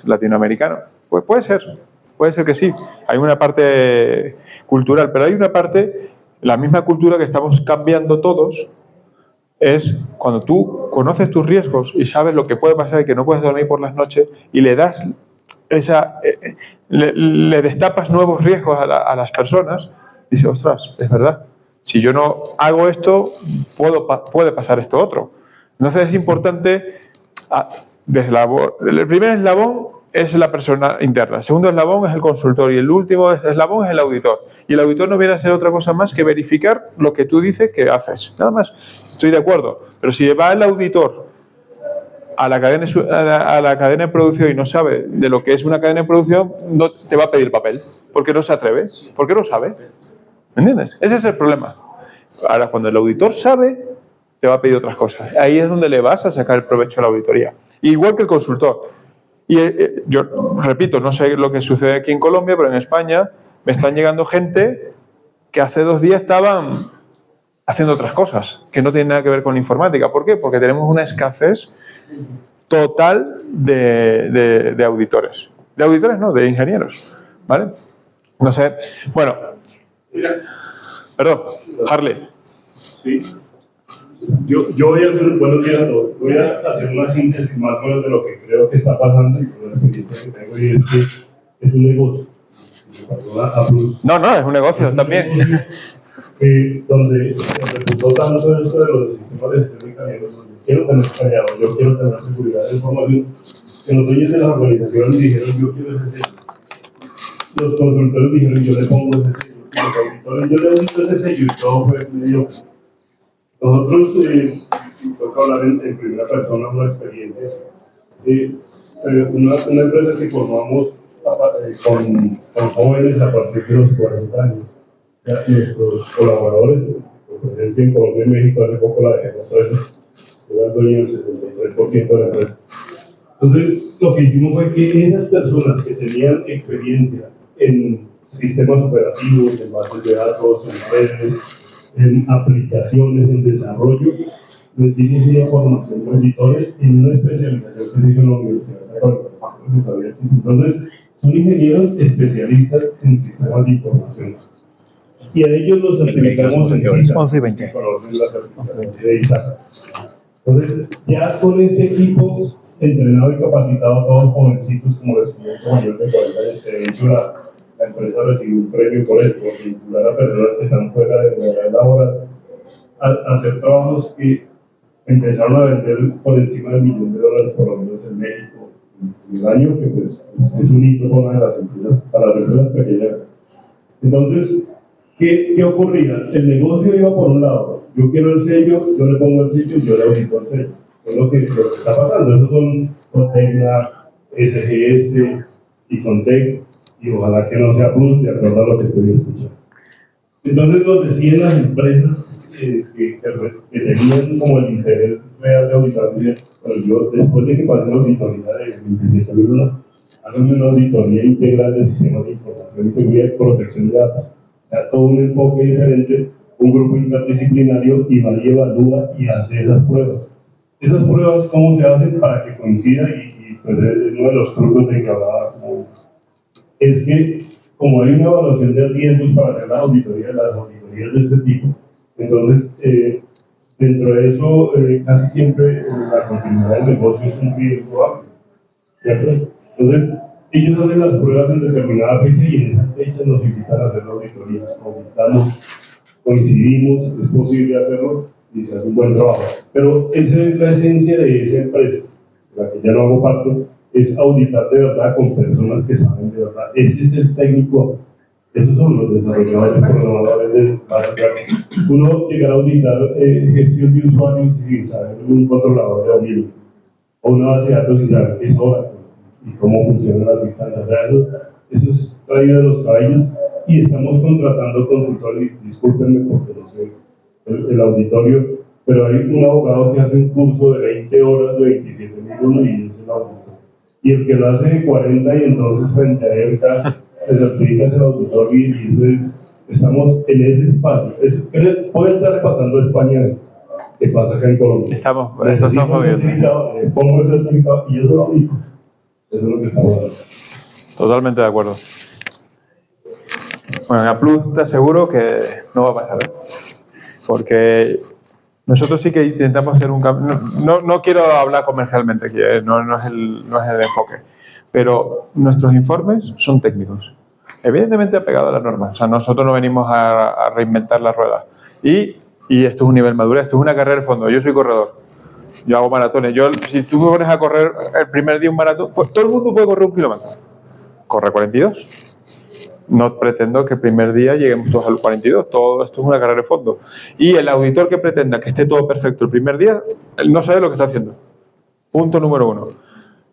latinoamericano. Pues puede ser que sí. Hay una parte cultural, pero hay una parte, la misma cultura que estamos cambiando todos, es cuando tú conoces tus riesgos y sabes lo que puede pasar y que no puedes dormir por las noches y le das le destapas nuevos riesgos a las personas, dices: ostras, es verdad, si yo no hago esto, puede pasar esto otro. Entonces es importante, el primer eslabón es la persona interna, el segundo eslabón es el consultor y el último eslabón es el auditor. Y el auditor no viene a hacer otra cosa más que verificar lo que tú dices que haces, nada más. Estoy de acuerdo, pero si va el auditor a la cadena de producción y no sabe de lo que es una cadena de producción, no te va a pedir papel, porque no se atreve, porque no sabe. ¿Me entiendes? Ese es el problema. Ahora, cuando el auditor sabe, te va a pedir otras cosas. Ahí es donde le vas a sacar el provecho a la auditoría. Igual que el consultor. Y yo repito, no sé lo que sucede aquí en Colombia, pero en España me están llegando gente que hace 2 días estaban haciendo otras cosas, que no tienen nada que ver con informática. ¿Por qué? Porque tenemos una escasez total de auditores. De auditores no, de ingenieros, ¿vale? No sé, bueno, Mira, perdón, Harley. sí. Yo voy a hacer, buenos días a todos, voy a hacer una síntesis más o menos de lo que creo que está pasando y con la experiencia que tengo, y es que es un negocio. No, es un negocio también. Donde resultó tanto esto de los sistemas de gestión de calidad, donde quiero tener calidad, yo quiero tener seguridad de información, que los dueños de las organizaciones dijeron, yo quiero ese sello. Los consultores dijeron, yo le pongo ese sello. Los auditores, yo le audito ese sello y todo fue medio. Nosotros, toca hablar en primera persona una experiencia. Una empresa que formamos con jóvenes a partir de los 40 años. Ya nuestros colaboradores, por presencia en Colombia y México, hace poco la dejamos era el dueño del 63% de la empresa. Entonces, lo que hicimos fue que esas personas que tenían experiencia en sistemas operativos, en bases de datos, en redes, en aplicaciones, en desarrollo, les dimos una formación de auditores en una especialización que se hizo en la Universidad de todavía existe. Entonces, son ingenieros especialistas en sistemas de información. Y a ellos los certificamos en 11 y 20. de ISAC. Entonces, ya con este equipo entrenado y capacitado, todos jovencitos como les comento, mayor de 40 años, que de hecho la empresa recibió un premio por eso, por vincular a personas que están fuera de la edad laboral a hacer trabajos que empezaron a vender por encima del $1.000.000 por lo menos en México en el año, que pues es un hito para una de las empresas, para las empresas pequeñas. Entonces, ¿qué ocurría? El negocio iba por un lado, yo quiero el sello, yo le pongo el sello y yo le audito el sello. Es lo que está pasando. Esos son Protecna, SGS, Icontec, y ojalá que no sea Plus, de acuerdo a lo que estoy escuchando. Entonces nos decían las empresas que tenían como el interés real de auditar, decían, bueno, yo después de que pase la auditoría de 27.000, háganme una auditoría integral de sistemas de información y seguridad y protección de datos. Todo un enfoque diferente, un grupo interdisciplinario y va y evalúa y hace esas pruebas. Esas pruebas, ¿cómo se hacen para que coincida? Y pues es uno de los trucos de que hablabas, es que como hay una evaluación de riesgos para hacer las auditorías de este tipo, entonces dentro de eso casi siempre la continuidad del negocio es un riesgo amplio, ¿cierto? Entonces ellos hacen las pruebas en determinada fecha y en esa fecha nos invitan a hacer la auditoría. Auditamos, coincidimos, es posible hacerlo y se hace un buen trabajo. Pero esa es la esencia de esa empresa, de la que ya no hago parte, es auditar de verdad con personas que saben de verdad. Ese es el técnico, esos son los desarrolladores, programadores de base de datos. Uno llegará a auditar gestión de usuarios sin saber un controlador de dominio, o una base de datos sin saber qué es Oracle y cómo funcionan las instancias. O sea, eso es traído de los caballos y estamos contratando consultores, discúlpenme porque no sé el auditorio, pero hay un abogado que hace un curso de 20 horas de 27.001 y es el auditor. Y el que lo hace de 40 y entonces frente a él se certifica el auditor y eso es, estamos en ese espacio. Puede estar pasando a España, que pasa acá en Colombia. Estamos viendo. Le pongo el certificado y yo se lo audito. Eso es lo que estamos haciendo. Totalmente de acuerdo. Bueno, en A Plus te aseguro que no va a pasar, ¿eh? Porque nosotros sí que intentamos hacer un cambio. No quiero hablar comercialmente aquí, no es el enfoque. Pero nuestros informes son técnicos. Evidentemente apegados a las normas. O sea, nosotros no venimos a reinventar la rueda. Y esto es un nivel maduro, esto es una carrera de fondo. Yo soy corredor. Yo hago maratones. Si tú me pones a correr el primer día un maratón, pues todo el mundo puede correr 1 kilómetro. Corre 42. No pretendo que el primer día lleguemos todos al 42. Todo esto es una carrera de fondo. Y el auditor que pretenda que esté todo perfecto el primer día, él no sabe lo que está haciendo. Punto número 1.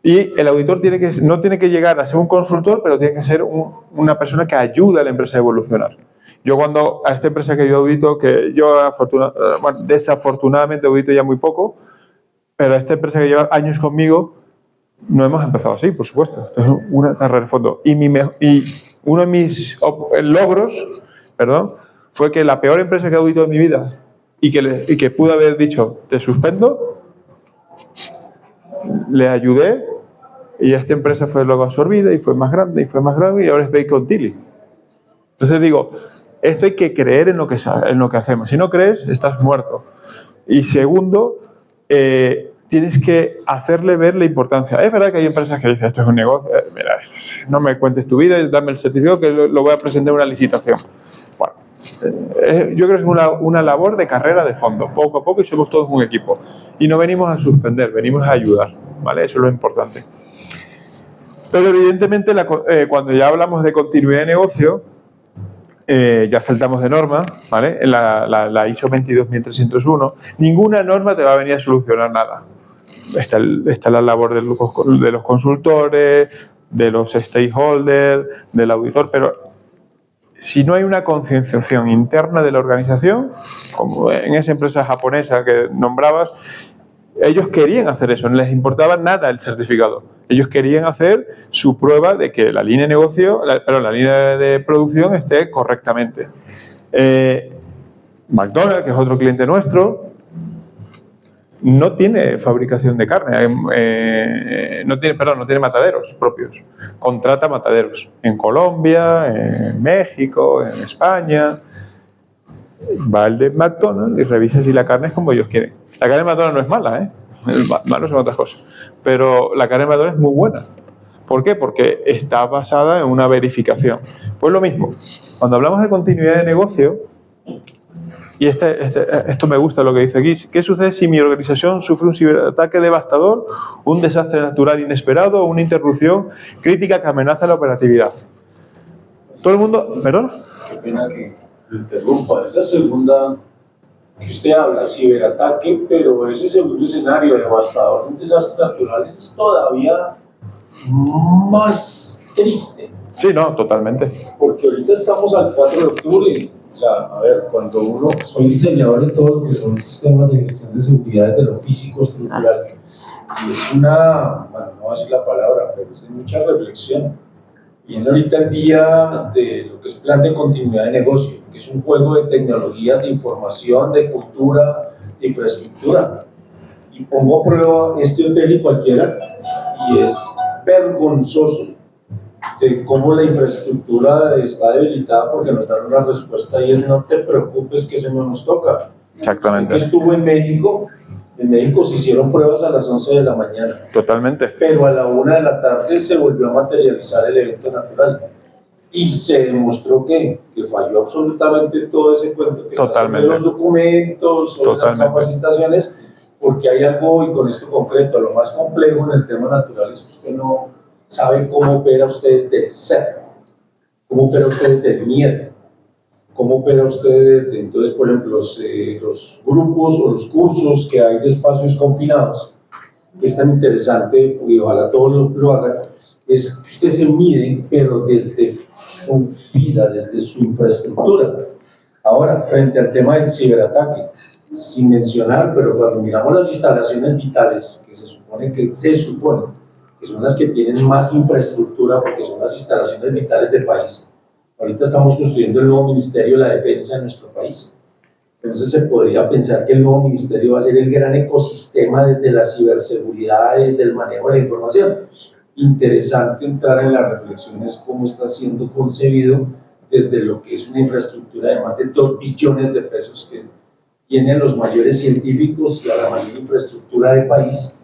Y el auditor no tiene que llegar a ser un consultor, pero tiene que ser una persona que ayuda a la empresa a evolucionar. Yo cuando a esta empresa que yo audito, que yo desafortunadamente audito ya muy poco, pero a esta empresa que lleva años conmigo, no hemos empezado así, por supuesto. Esto es una carrera de fondo. Y uno de mis logros, perdón, fue que la peor empresa que he auditado en mi vida y que pude haber dicho, te suspendo, le ayudé y esta empresa fue luego absorbida y fue más grande y ahora es Baker Tilly. Entonces digo, esto hay que creer en lo que hacemos. Si no crees, estás muerto. Y segundo, tienes que hacerle ver la importancia. Es verdad que hay empresas que dicen, esto es un negocio, mira, no me cuentes tu vida, dame el certificado que lo voy a presentar en una licitación. Bueno, yo creo que es una labor de carrera de fondo, poco a poco, y somos todos un equipo. Y no venimos a suspender, venimos a ayudar, ¿vale? Eso es lo importante. Pero evidentemente, cuando ya hablamos de continuidad de negocio, ya saltamos de norma, ¿vale? La ISO 22301, ninguna norma te va a venir a solucionar nada. Está la labor de los consultores, de los stakeholders, del auditor, pero si no hay una concienciación interna de la organización, como en esa empresa japonesa que nombrabas, ellos querían hacer eso, no les importaba nada el certificado. Ellos querían hacer su prueba de que la línea de negocio, la línea de producción esté correctamente. McDonald's, que es otro cliente nuestro, no tiene fabricación de carne, no tiene mataderos propios. Contrata mataderos en Colombia, en México, en España. Va al de McDonald's y revisa si la carne es como ellos quieren. La carne de McDonald's no es mala, ¿eh? Malo son otras cosas. Pero la carne de McDonald's es muy buena. ¿Por qué? Porque está basada en una verificación. Pues lo mismo, cuando hablamos de continuidad de negocio, y esto me gusta lo que dice aquí, ¿qué sucede si mi organización sufre un ciberataque devastador, un desastre natural inesperado o una interrupción crítica que amenaza la operatividad? Todo el mundo... ¿Perdón? Qué pena que lo interrumpa. Esa segunda que usted habla, ciberataque, pero ese segundo escenario devastador de un desastre natural es todavía más triste. Sí, no, totalmente. Porque ahorita estamos al 4 de octubre. O sea, a ver, cuando uno... Soy diseñador de todo lo que son sistemas de gestión de seguridad desde lo físico estructural. Y es una... Bueno, no voy a decir la palabra, pero es de mucha reflexión. Viene ahorita el día de lo que es plan de continuidad de negocio, que es un juego de tecnologías, de información, de cultura, de infraestructura. Y pongo a prueba este hotel y cualquiera, y es vergonzoso de cómo la infraestructura está debilitada porque nos dan una respuesta y es no te preocupes que eso no nos toca. Exactamente. Estuvo en México se hicieron pruebas a las 11 de la mañana. Totalmente. Pero a la 1 de la tarde se volvió a materializar el evento natural. Y se demostró que falló absolutamente todo ese cuento que totalmente. Los documentos, sobre las capacitaciones, porque hay algo, y con esto concreto, lo más complejo en el tema natural es que usted no sabe cómo opera usted desde el ser, cómo opera usted desde el miedo, cómo opera usted desde, entonces, por ejemplo, los grupos o los cursos que hay de espacios confinados, que es tan interesante, y ojalá todos lo hagan, es que usted se mide, pero desde su vida, desde su infraestructura. Ahora, frente al tema del ciberataque, sin mencionar, pero cuando miramos las instalaciones vitales, que se supone que son las que tienen más infraestructura, porque son las instalaciones vitales del país. Ahorita estamos construyendo el nuevo Ministerio de la Defensa en nuestro país. Entonces se podría pensar que el nuevo ministerio va a ser el gran ecosistema desde la ciberseguridad, desde el manejo de la información. Interesante entrar en las reflexiones cómo está siendo concebido desde lo que es una infraestructura de más de 2 billones de pesos que tienen los mayores científicos y a la mayor infraestructura del país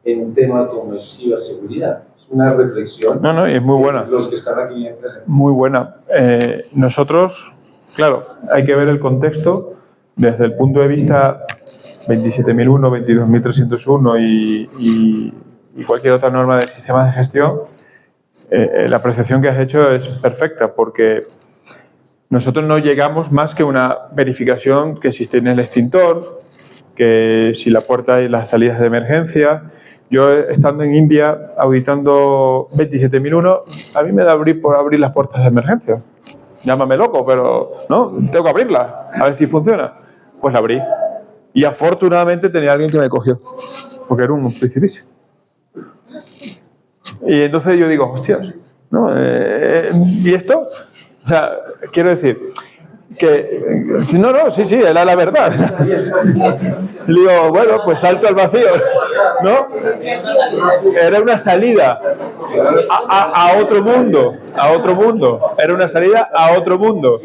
en un tema como es ciberseguridad. Es una reflexión. No, y es muy buena. Los que están aquí bien presentes. Muy buena. Nosotros, claro, hay que ver el contexto desde el punto de vista 27.001, 22.301 y cualquier otra norma del sistema de gestión. La apreciación que has hecho es perfecta porque nosotros no llegamos más que una verificación que existe en el extintor, que si la puerta y las salidas de emergencia. Yo, estando en India auditando 27.001, a mí me da por abrir las puertas de emergencia. Llámame loco, pero no, tengo que abrirlas, a ver si funciona. Pues la abrí. Y afortunadamente tenía alguien que me cogió, porque era un precipicio. Y entonces yo digo, hostias, ¿no? ¿Y esto? O sea, quiero decir que, sí, era la verdad. Y digo, bueno, pues salto al vacío, ¿no? Era una salida a otro mundo, era una salida a otro mundo,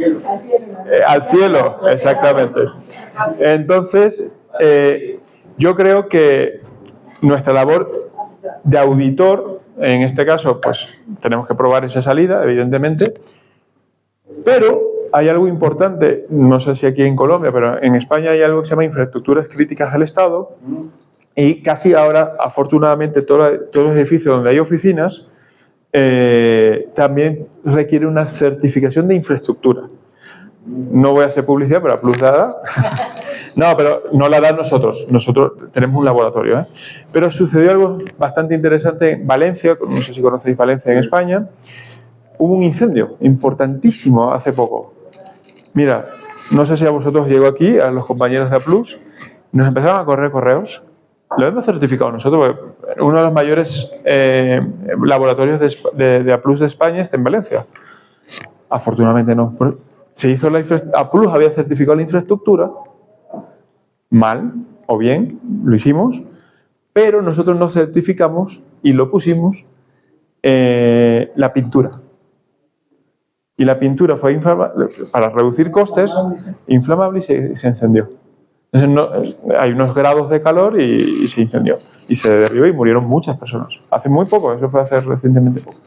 al cielo, exactamente. Entonces, yo creo que nuestra labor de auditor, en este caso, pues tenemos que probar esa salida, evidentemente, pero hay algo importante, no sé si aquí en Colombia, pero en España hay algo que se llama infraestructuras críticas del Estado, y casi ahora, afortunadamente, todos los edificios donde hay oficinas también requieren una certificación de infraestructura. No voy a hacer publicidad, pero Applus la da. No, pero no la dan nosotros tenemos un laboratorio, ¿eh? Pero sucedió algo bastante interesante en Valencia, no sé si conocéis Valencia en España. Hubo un incendio importantísimo hace poco. Mira, no sé si a vosotros llegó aquí, a los compañeros de Applus, nos empezaron a correr correos. Lo hemos certificado nosotros, porque uno de los mayores laboratorios de Applus de España está en Valencia. Afortunadamente no. Se hizo Applus había certificado la infraestructura, mal o bien, lo hicimos, pero nosotros no certificamos y lo pusimos la pintura. Y la pintura fue para reducir costes, inflamable y se encendió. Entonces hay unos grados de calor y se incendió. Y se derribó y murieron muchas personas. Hace muy poco, eso fue hace recientemente poco.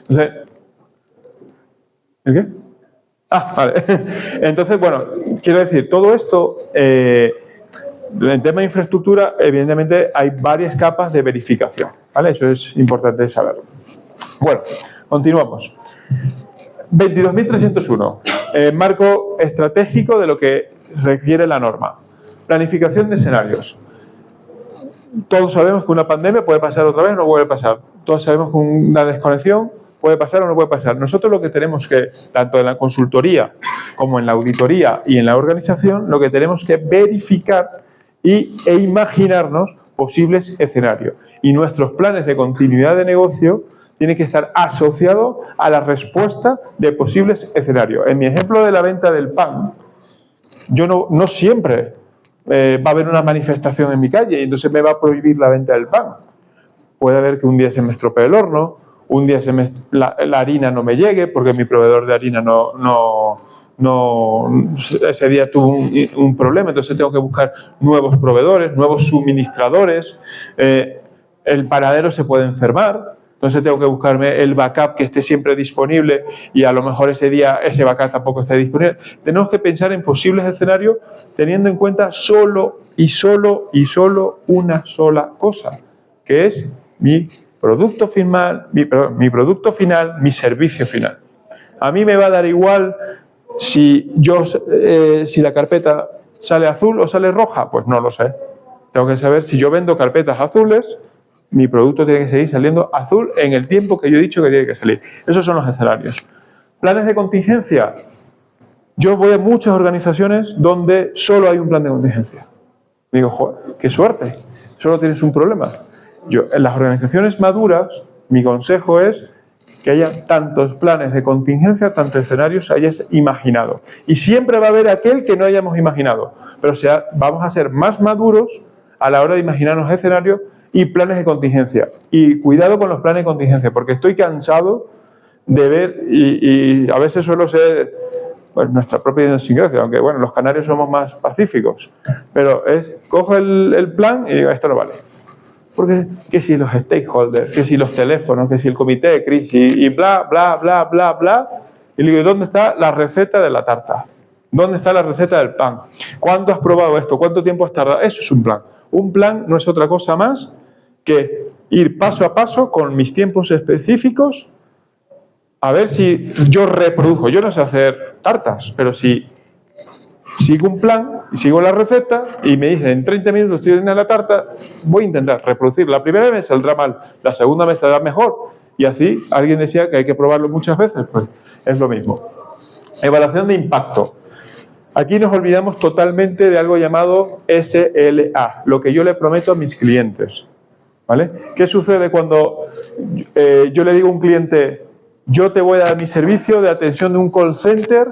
Entonces, ¿el qué? Ah, vale. Entonces, bueno, quiero decir, todo esto, en tema de infraestructura, evidentemente hay varias capas de verificación, ¿vale? Eso es importante saberlo. Bueno, continuamos. 22.301, marco estratégico de lo que requiere la norma. Planificación de escenarios. Todos sabemos que una pandemia puede pasar otra vez o no puede pasar. Todos sabemos que una desconexión puede pasar o no puede pasar. Nosotros lo que tenemos que, tanto en la consultoría como en la auditoría y en la organización, lo que tenemos que verificar e imaginarnos posibles escenarios. Y nuestros planes de continuidad de negocio tiene que estar asociado a la respuesta de posibles escenarios. En mi ejemplo de la venta del pan, yo no siempre va a haber una manifestación en mi calle y entonces me va a prohibir la venta del pan. Puede haber que un día se me estropee el horno, un día la harina no me llegue porque mi proveedor de harina ese día tuvo un problema, entonces tengo que buscar nuevos proveedores, nuevos suministradores, el panadero se puede enfermar. Entonces tengo que buscarme el backup que esté siempre disponible y a lo mejor ese día ese backup tampoco está disponible. Tenemos que pensar en posibles escenarios teniendo en cuenta solo una sola cosa, que es mi producto final, mi servicio final. A mí me va a dar igual si la carpeta sale azul o sale roja, pues no lo sé. Tengo que saber si yo vendo carpetas azules, mi producto tiene que seguir saliendo azul en el tiempo que yo he dicho que tiene que salir. Esos son los escenarios. Planes de contingencia. Yo voy a muchas organizaciones donde solo hay un plan de contingencia. Digo, joder, qué suerte, solo tienes un problema. En las organizaciones maduras, mi consejo es que haya tantos planes de contingencia, tantos escenarios hayas imaginado. Y siempre va a haber aquel que no hayamos imaginado. Pero vamos a ser más maduros a la hora de imaginarnos escenarios y planes de contingencia. Y cuidado con los planes de contingencia, porque estoy cansado de ver, y a veces suelo ser pues, nuestra propia idiosincrasia, aunque bueno, los canarios somos más pacíficos, pero cojo el plan y digo, esto no vale. Porque que si los stakeholders, que si los teléfonos, que si el comité de crisis y bla, bla, bla, bla, bla, y le digo, ¿dónde está la receta de la tarta? ¿Dónde está la receta del pan? ¿Cuándo has probado esto? ¿Cuánto tiempo has tardado? Eso es un plan. Un plan no es otra cosa más que ir paso a paso con mis tiempos específicos a ver si yo reproduzco. Yo no sé hacer tartas, pero si sigo un plan y sigo la receta y me dicen en 30 minutos tienes la tarta, voy a intentar reproducir. La primera vez me saldrá mal, la segunda me saldrá mejor y así alguien decía que hay que probarlo muchas veces, pues es lo mismo. Evaluación de impacto. Aquí nos olvidamos totalmente de algo llamado SLA, lo que yo le prometo a mis clientes, ¿vale? ¿Qué sucede cuando yo le digo a un cliente, yo te voy a dar mi servicio de atención de un call center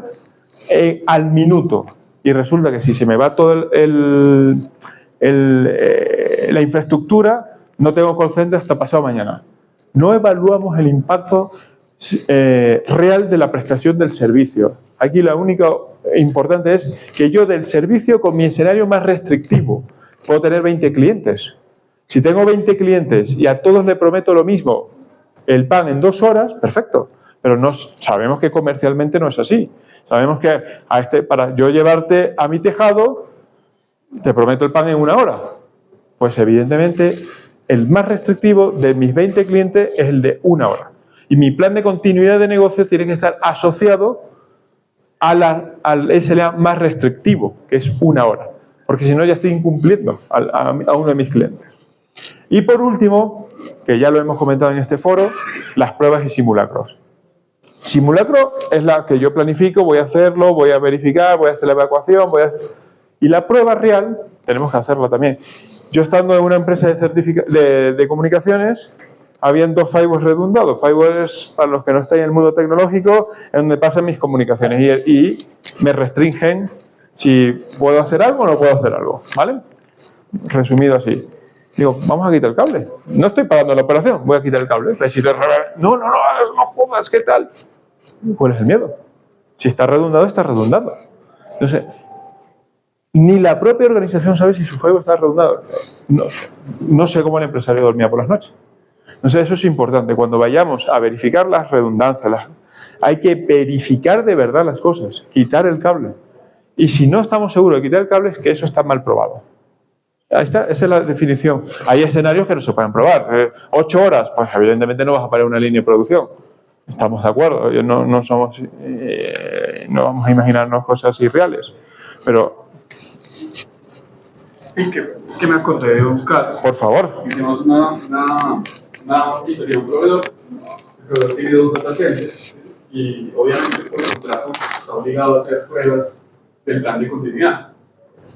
al minuto. Y resulta que si se me va todo la infraestructura, no tengo call center hasta pasado mañana. No evaluamos el impacto real de la prestación del servicio. Aquí la única importante es que yo del servicio con mi escenario más restrictivo puedo tener 20 clientes. Si tengo 20 clientes y a todos le prometo lo mismo, el pan en 2 horas, perfecto. Pero sabemos que comercialmente no es así. Sabemos que para yo llevarte a mi tejado, te prometo el pan en 1 hora. Pues evidentemente el más restrictivo de mis 20 clientes es el de 1 hora. Y mi plan de continuidad de negocio tiene que estar asociado al SLA más restrictivo, que es 1 hora. Porque si no ya estoy incumpliendo a uno de mis clientes. Y por último, que ya lo hemos comentado en este foro, las pruebas y simulacros. Simulacro es la que yo planifico, voy a hacerlo, voy a verificar, voy a hacer la evacuación, y la prueba real tenemos que hacerla también. Yo estando en una empresa de comunicaciones, habían 2 firewalls redundados. Firewalls, para los que no están en el mundo tecnológico, es donde pasan mis comunicaciones y me restringen si puedo hacer algo o no puedo hacer algo, ¿vale? Resumido así. Digo, vamos a quitar el cable. No estoy pagando la operación, voy a quitar el cable. No jodas, ¿qué tal? ¿Cuál es el miedo? Si está redundado, está redundando. Entonces, ni la propia organización sabe si su firewall está redundado. No sé cómo el empresario dormía por las noches. Entonces, eso es importante. Cuando vayamos a verificar las redundancias, hay que verificar de verdad las cosas, quitar el cable. Y si no estamos seguros de quitar el cable, es que eso está mal probado. Ahí está, esa es la definición. Hay escenarios que no se pueden probar. 8 horas, pues evidentemente no vas a parar una línea de producción. Estamos de acuerdo. No vamos a imaginarnos cosas irreales. Pero Es que me acordé de un caso. Por favor. Hicimos una auditoría a un proveedor. El proveedor tiene 2 data centers y obviamente por contrato está obligado a hacer pruebas del plan de continuidad.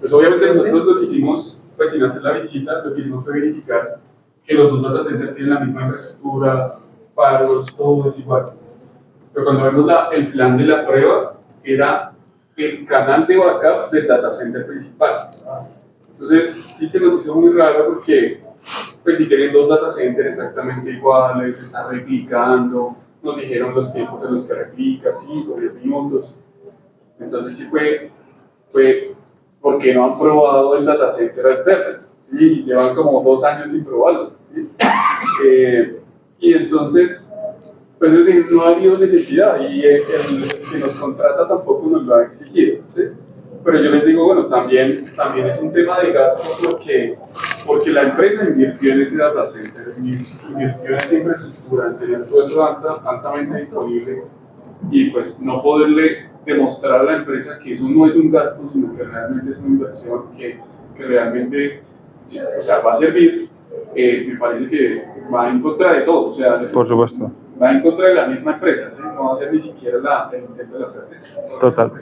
Pues obviamente nosotros lo que hicimos, pues sin hacer la visita, lo que hicimos fue verificar que los 2 data centers tienen la misma infraestructura, firewalls, todo es igual. Pero cuando vemos el plan de la prueba, era el canal de backup del data center principal. Entonces, sí se nos hizo muy raro porque, pues si tienen 2 data centers exactamente iguales, se está replicando, nos dijeron los tiempos en los que replica, 5 o 10 minutos. Entonces sí fue porque no han probado el data center externo, ¿sí? Llevan como 2 años sin probarlo, ¿sí? Y entonces, pues no ha habido necesidad y el que nos contrata tampoco nos lo ha exigido, ¿sí? Pero yo les digo, bueno, también es un tema de gasto porque la empresa invirtió en ese data center, invirtió en esa infraestructura, en tener todo eso altamente disponible y pues no poderle demostrar a la empresa que eso no es un gasto, sino que realmente es una inversión que realmente o sea, va a servir, me parece que va en contra de todo, o sea, por supuesto. Va en contra de la misma empresa, ¿sí? No va a ser ni siquiera el intento de la empresa. Total.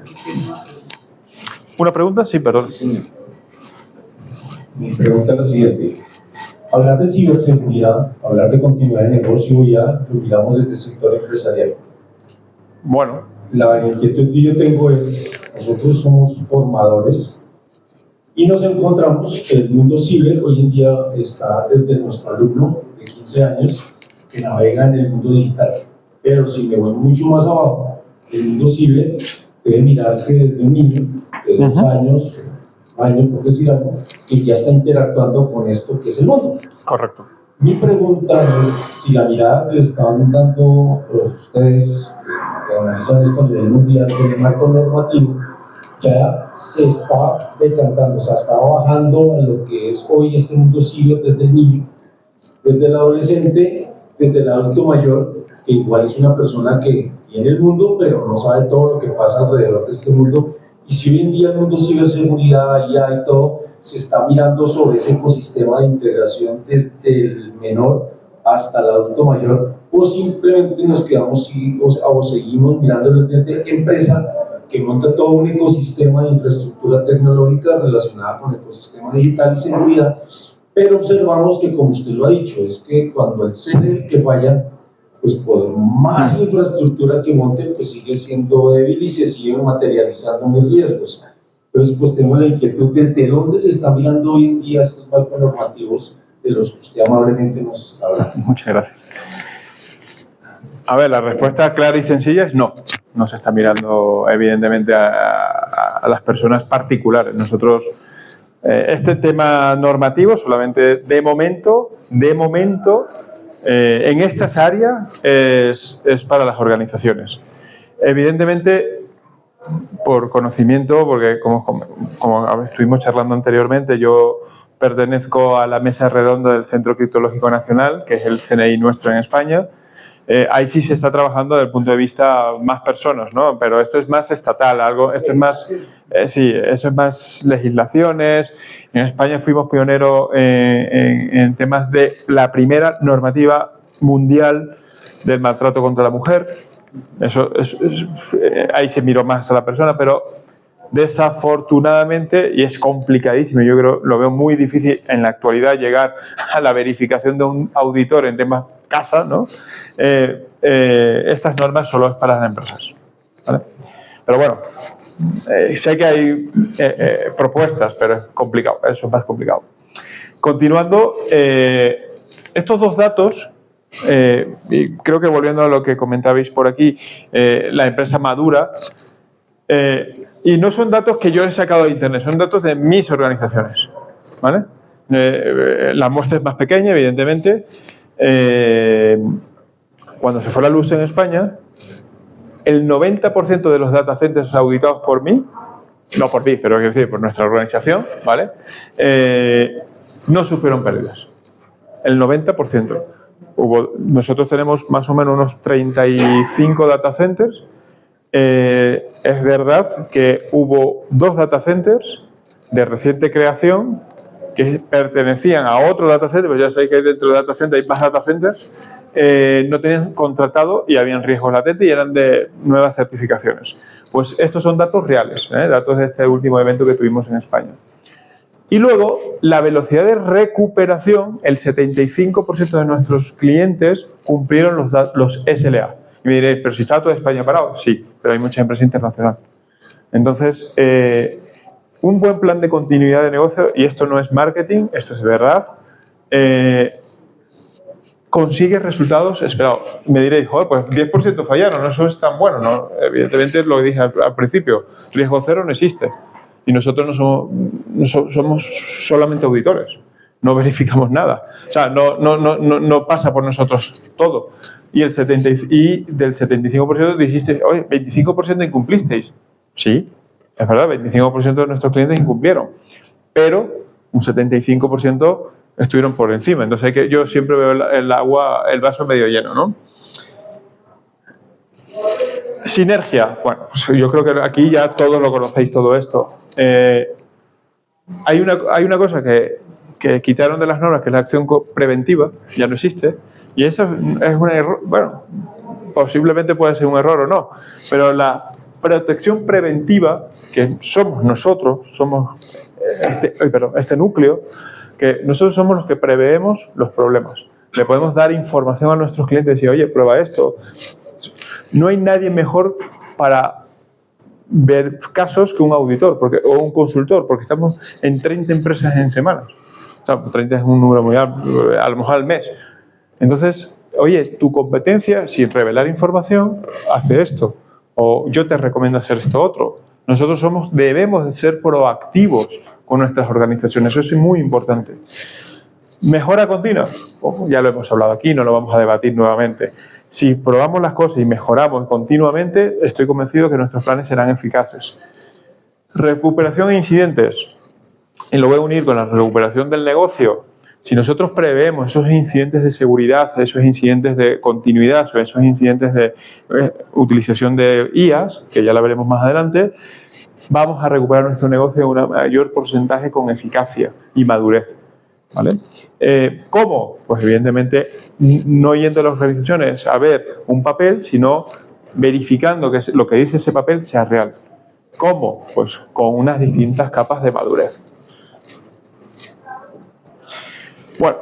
¿Una pregunta? Sí, perdón. Sí, señor. Mi pregunta es la siguiente. Hablar de ciberseguridad, hablar de continuidad de negocio, ya lo miramos desde el sector empresarial. Bueno. La inquietud que yo tengo es, nosotros somos formadores y nos encontramos que el mundo ciber hoy en día está desde nuestro alumno de 15 años que navega en el mundo digital. Pero si me voy mucho más abajo, el mundo ciber debe mirarse desde un niño de 2 años, por decir algo, que ya está interactuando con esto que es el mundo. Correcto. Mi pregunta es si la mirada que le están dando ustedes que analizan esto a nivel mundial con el marco normativo ya se está decantando, o sea, está bajando a lo que es hoy este mundo ciber desde el niño, desde el adolescente, desde el adulto mayor, que igual es una persona que tiene el mundo, pero no sabe todo lo que pasa alrededor de este mundo. Y si hoy en día el mundo ciberseguridad, IA y todo, se está mirando sobre ese ecosistema de integración desde el menor hasta el adulto mayor, o simplemente nos quedamos o seguimos mirándolos desde empresa que monta todo un ecosistema de infraestructura tecnológica relacionada con el ecosistema digital y seguridad, pero observamos que, como usted lo ha dicho, es que cuando el CEREL que falla, pues por más infraestructura que monten, pues sigue siendo débil y se siguen materializando en riesgos. Entonces, pues tengo la inquietud, ¿desde dónde se están mirando hoy en día estos marcos normativos de los que usted amablemente nos está hablando? Muchas gracias. A ver, la respuesta clara y sencilla es no. No se está mirando, evidentemente, a las personas particulares. Nosotros, este tema normativo solamente de momento, en estas áreas es para las organizaciones. Evidentemente, por conocimiento, porque como estuvimos charlando anteriormente, yo pertenezco a la mesa redonda del Centro Criptológico Nacional, que es el CNI nuestro en España. Ahí sí se está trabajando desde el punto de vista más personas, ¿no? Pero esto es más estatal, esto es más, sí, eso es más legislaciones. En España fuimos pioneros en temas de la primera normativa mundial del maltrato contra la mujer. Ahí se miró más a la persona, pero desafortunadamente, y es complicadísimo, yo creo, lo veo muy difícil en la actualidad llegar a la verificación de un auditor en temas casa, ¿no? Estas normas solo es para las empresas, ¿vale? Pero bueno, sé que hay propuestas, pero es complicado, eso es más complicado. Continuando, estos dos datos, y creo que volviendo a lo que comentabais por aquí, la empresa madura, y no son datos que yo he sacado de internet, son datos de mis organizaciones, ¿vale? La muestra es más pequeña, evidentemente. Cuando se fue la luz en España, el 90% de los data centers auditados por mí, no por mí, pero es decir, por nuestra organización, ¿vale? No sufrieron pérdidas. El 90%. Nosotros tenemos más o menos unos 35 data centers. Es verdad que hubo 2 data centers de reciente creación que pertenecían a otro data center, pues ya sabéis que dentro de data center hay más data centers, no tenían contratado y habían riesgos latentes y eran de nuevas certificaciones. Pues estos son datos reales, datos de este último evento que tuvimos en España. Y luego, la velocidad de recuperación, el 75% de nuestros clientes cumplieron los SLA. Y me diréis, pero si está toda España parado, sí, pero hay mucha empresa internacional. Entonces, un buen plan de continuidad de negocio, y esto no es marketing, esto es verdad, consigue resultados esperados. Me diréis, joder, pues 10% fallaron, eso es tan bueno, ¿no? Evidentemente, lo que dije al principio, riesgo cero no existe. Y nosotros somos solamente auditores, no verificamos nada. O sea, no pasa por nosotros todo. Y del 75% dijiste, oye, 25% incumplisteis. Sí, es verdad, 25% de nuestros clientes incumplieron, pero un 75% estuvieron por encima. Entonces yo siempre veo el vaso medio lleno, ¿no? Sinergia. Bueno, pues yo creo que aquí ya todos lo conocéis, todo esto. Hay una cosa que quitaron de las normas, que es la acción preventiva, ya no existe, y eso es un error. Bueno, posiblemente puede ser un error o no, pero la protección preventiva, que somos nosotros, somos este núcleo, que nosotros somos los que preveemos los problemas. Le podemos dar información a nuestros clientes y decir, oye, prueba esto. No hay nadie mejor para ver casos que un auditor o un consultor, porque estamos en 30 empresas en semanas. O sea, 30 es un número muy alto, a lo mejor al mes. Entonces, oye, tu competencia, sin revelar información, hace esto. O yo te recomiendo hacer esto otro. Nosotros debemos de ser proactivos con nuestras organizaciones. Eso es muy importante. Mejora continua. Ya lo hemos hablado aquí, no lo vamos a debatir nuevamente. Si probamos las cosas y mejoramos continuamente, estoy convencido que nuestros planes serán eficaces. Recuperación e incidentes. Y lo voy a unir con la recuperación del negocio. Si nosotros preveemos esos incidentes de seguridad, esos incidentes de continuidad, esos incidentes de utilización de IAs, que ya la veremos más adelante, vamos a recuperar nuestro negocio en un mayor porcentaje con eficacia y madurez, ¿vale? ¿Cómo? Pues evidentemente no yendo a las organizaciones a ver un papel, sino verificando que lo que dice ese papel sea real. ¿Cómo? Pues con unas distintas capas de madurez. Bueno,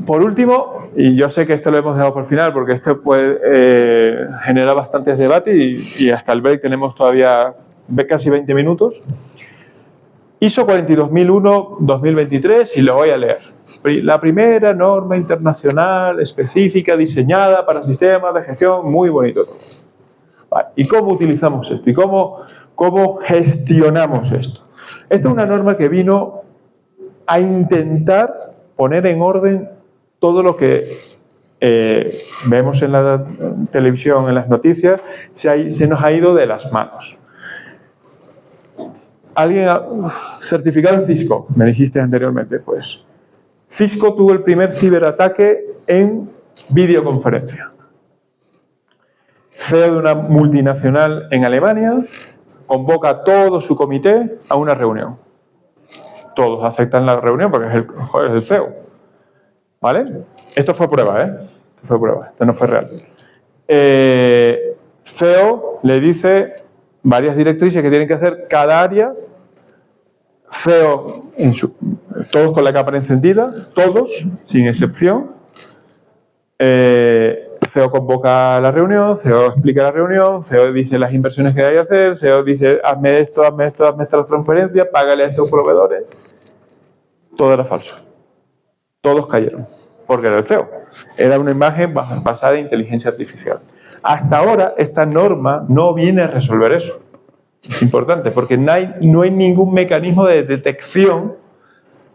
Por último, y yo sé que esto lo hemos dejado por final porque esto puede generar bastantes debates y hasta el break tenemos todavía casi 20 minutos. ISO 42001-2023 y lo voy a leer. La primera norma internacional específica diseñada para sistemas de gestión, muy bonito todo. Vale. ¿Y cómo utilizamos esto? ¿Y cómo gestionamos esto? Esta es una norma que vino a intentar poner en orden todo lo que vemos en la televisión, en las noticias, se nos ha ido de las manos. ¿Alguien certificado en Cisco? Me dijiste anteriormente. Pues Cisco tuvo el primer ciberataque en videoconferencia. CEO de una multinacional en Alemania convoca a todo su comité a una reunión. Todos aceptan la reunión porque es el CEO. ¿Vale? Esto fue prueba, ¿eh? Esto fue prueba, esto no fue real. CEO le dice varias directrices que tienen que hacer cada área. CEO, todos con la cámara encendida, todos, sin excepción. CEO convoca la reunión, CEO explica la reunión, CEO dice las inversiones que hay que hacer, CEO dice hazme esto, hazme estas transferencias, págale a estos proveedores. Todo era falso. Todos cayeron, porque era el CEO. Era una imagen basada en inteligencia artificial. Hasta ahora, esta norma no viene a resolver eso. Es importante, porque no hay ningún mecanismo de detección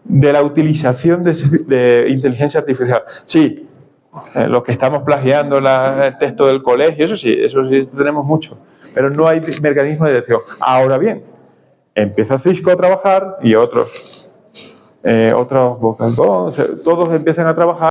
de la utilización de inteligencia artificial. Sí, los que estamos plagiando el texto del colegio, eso sí tenemos mucho, pero no hay mecanismo de detección. Ahora bien, empieza Cisco a trabajar y otros Vocalcom, todos empiezan a trabajar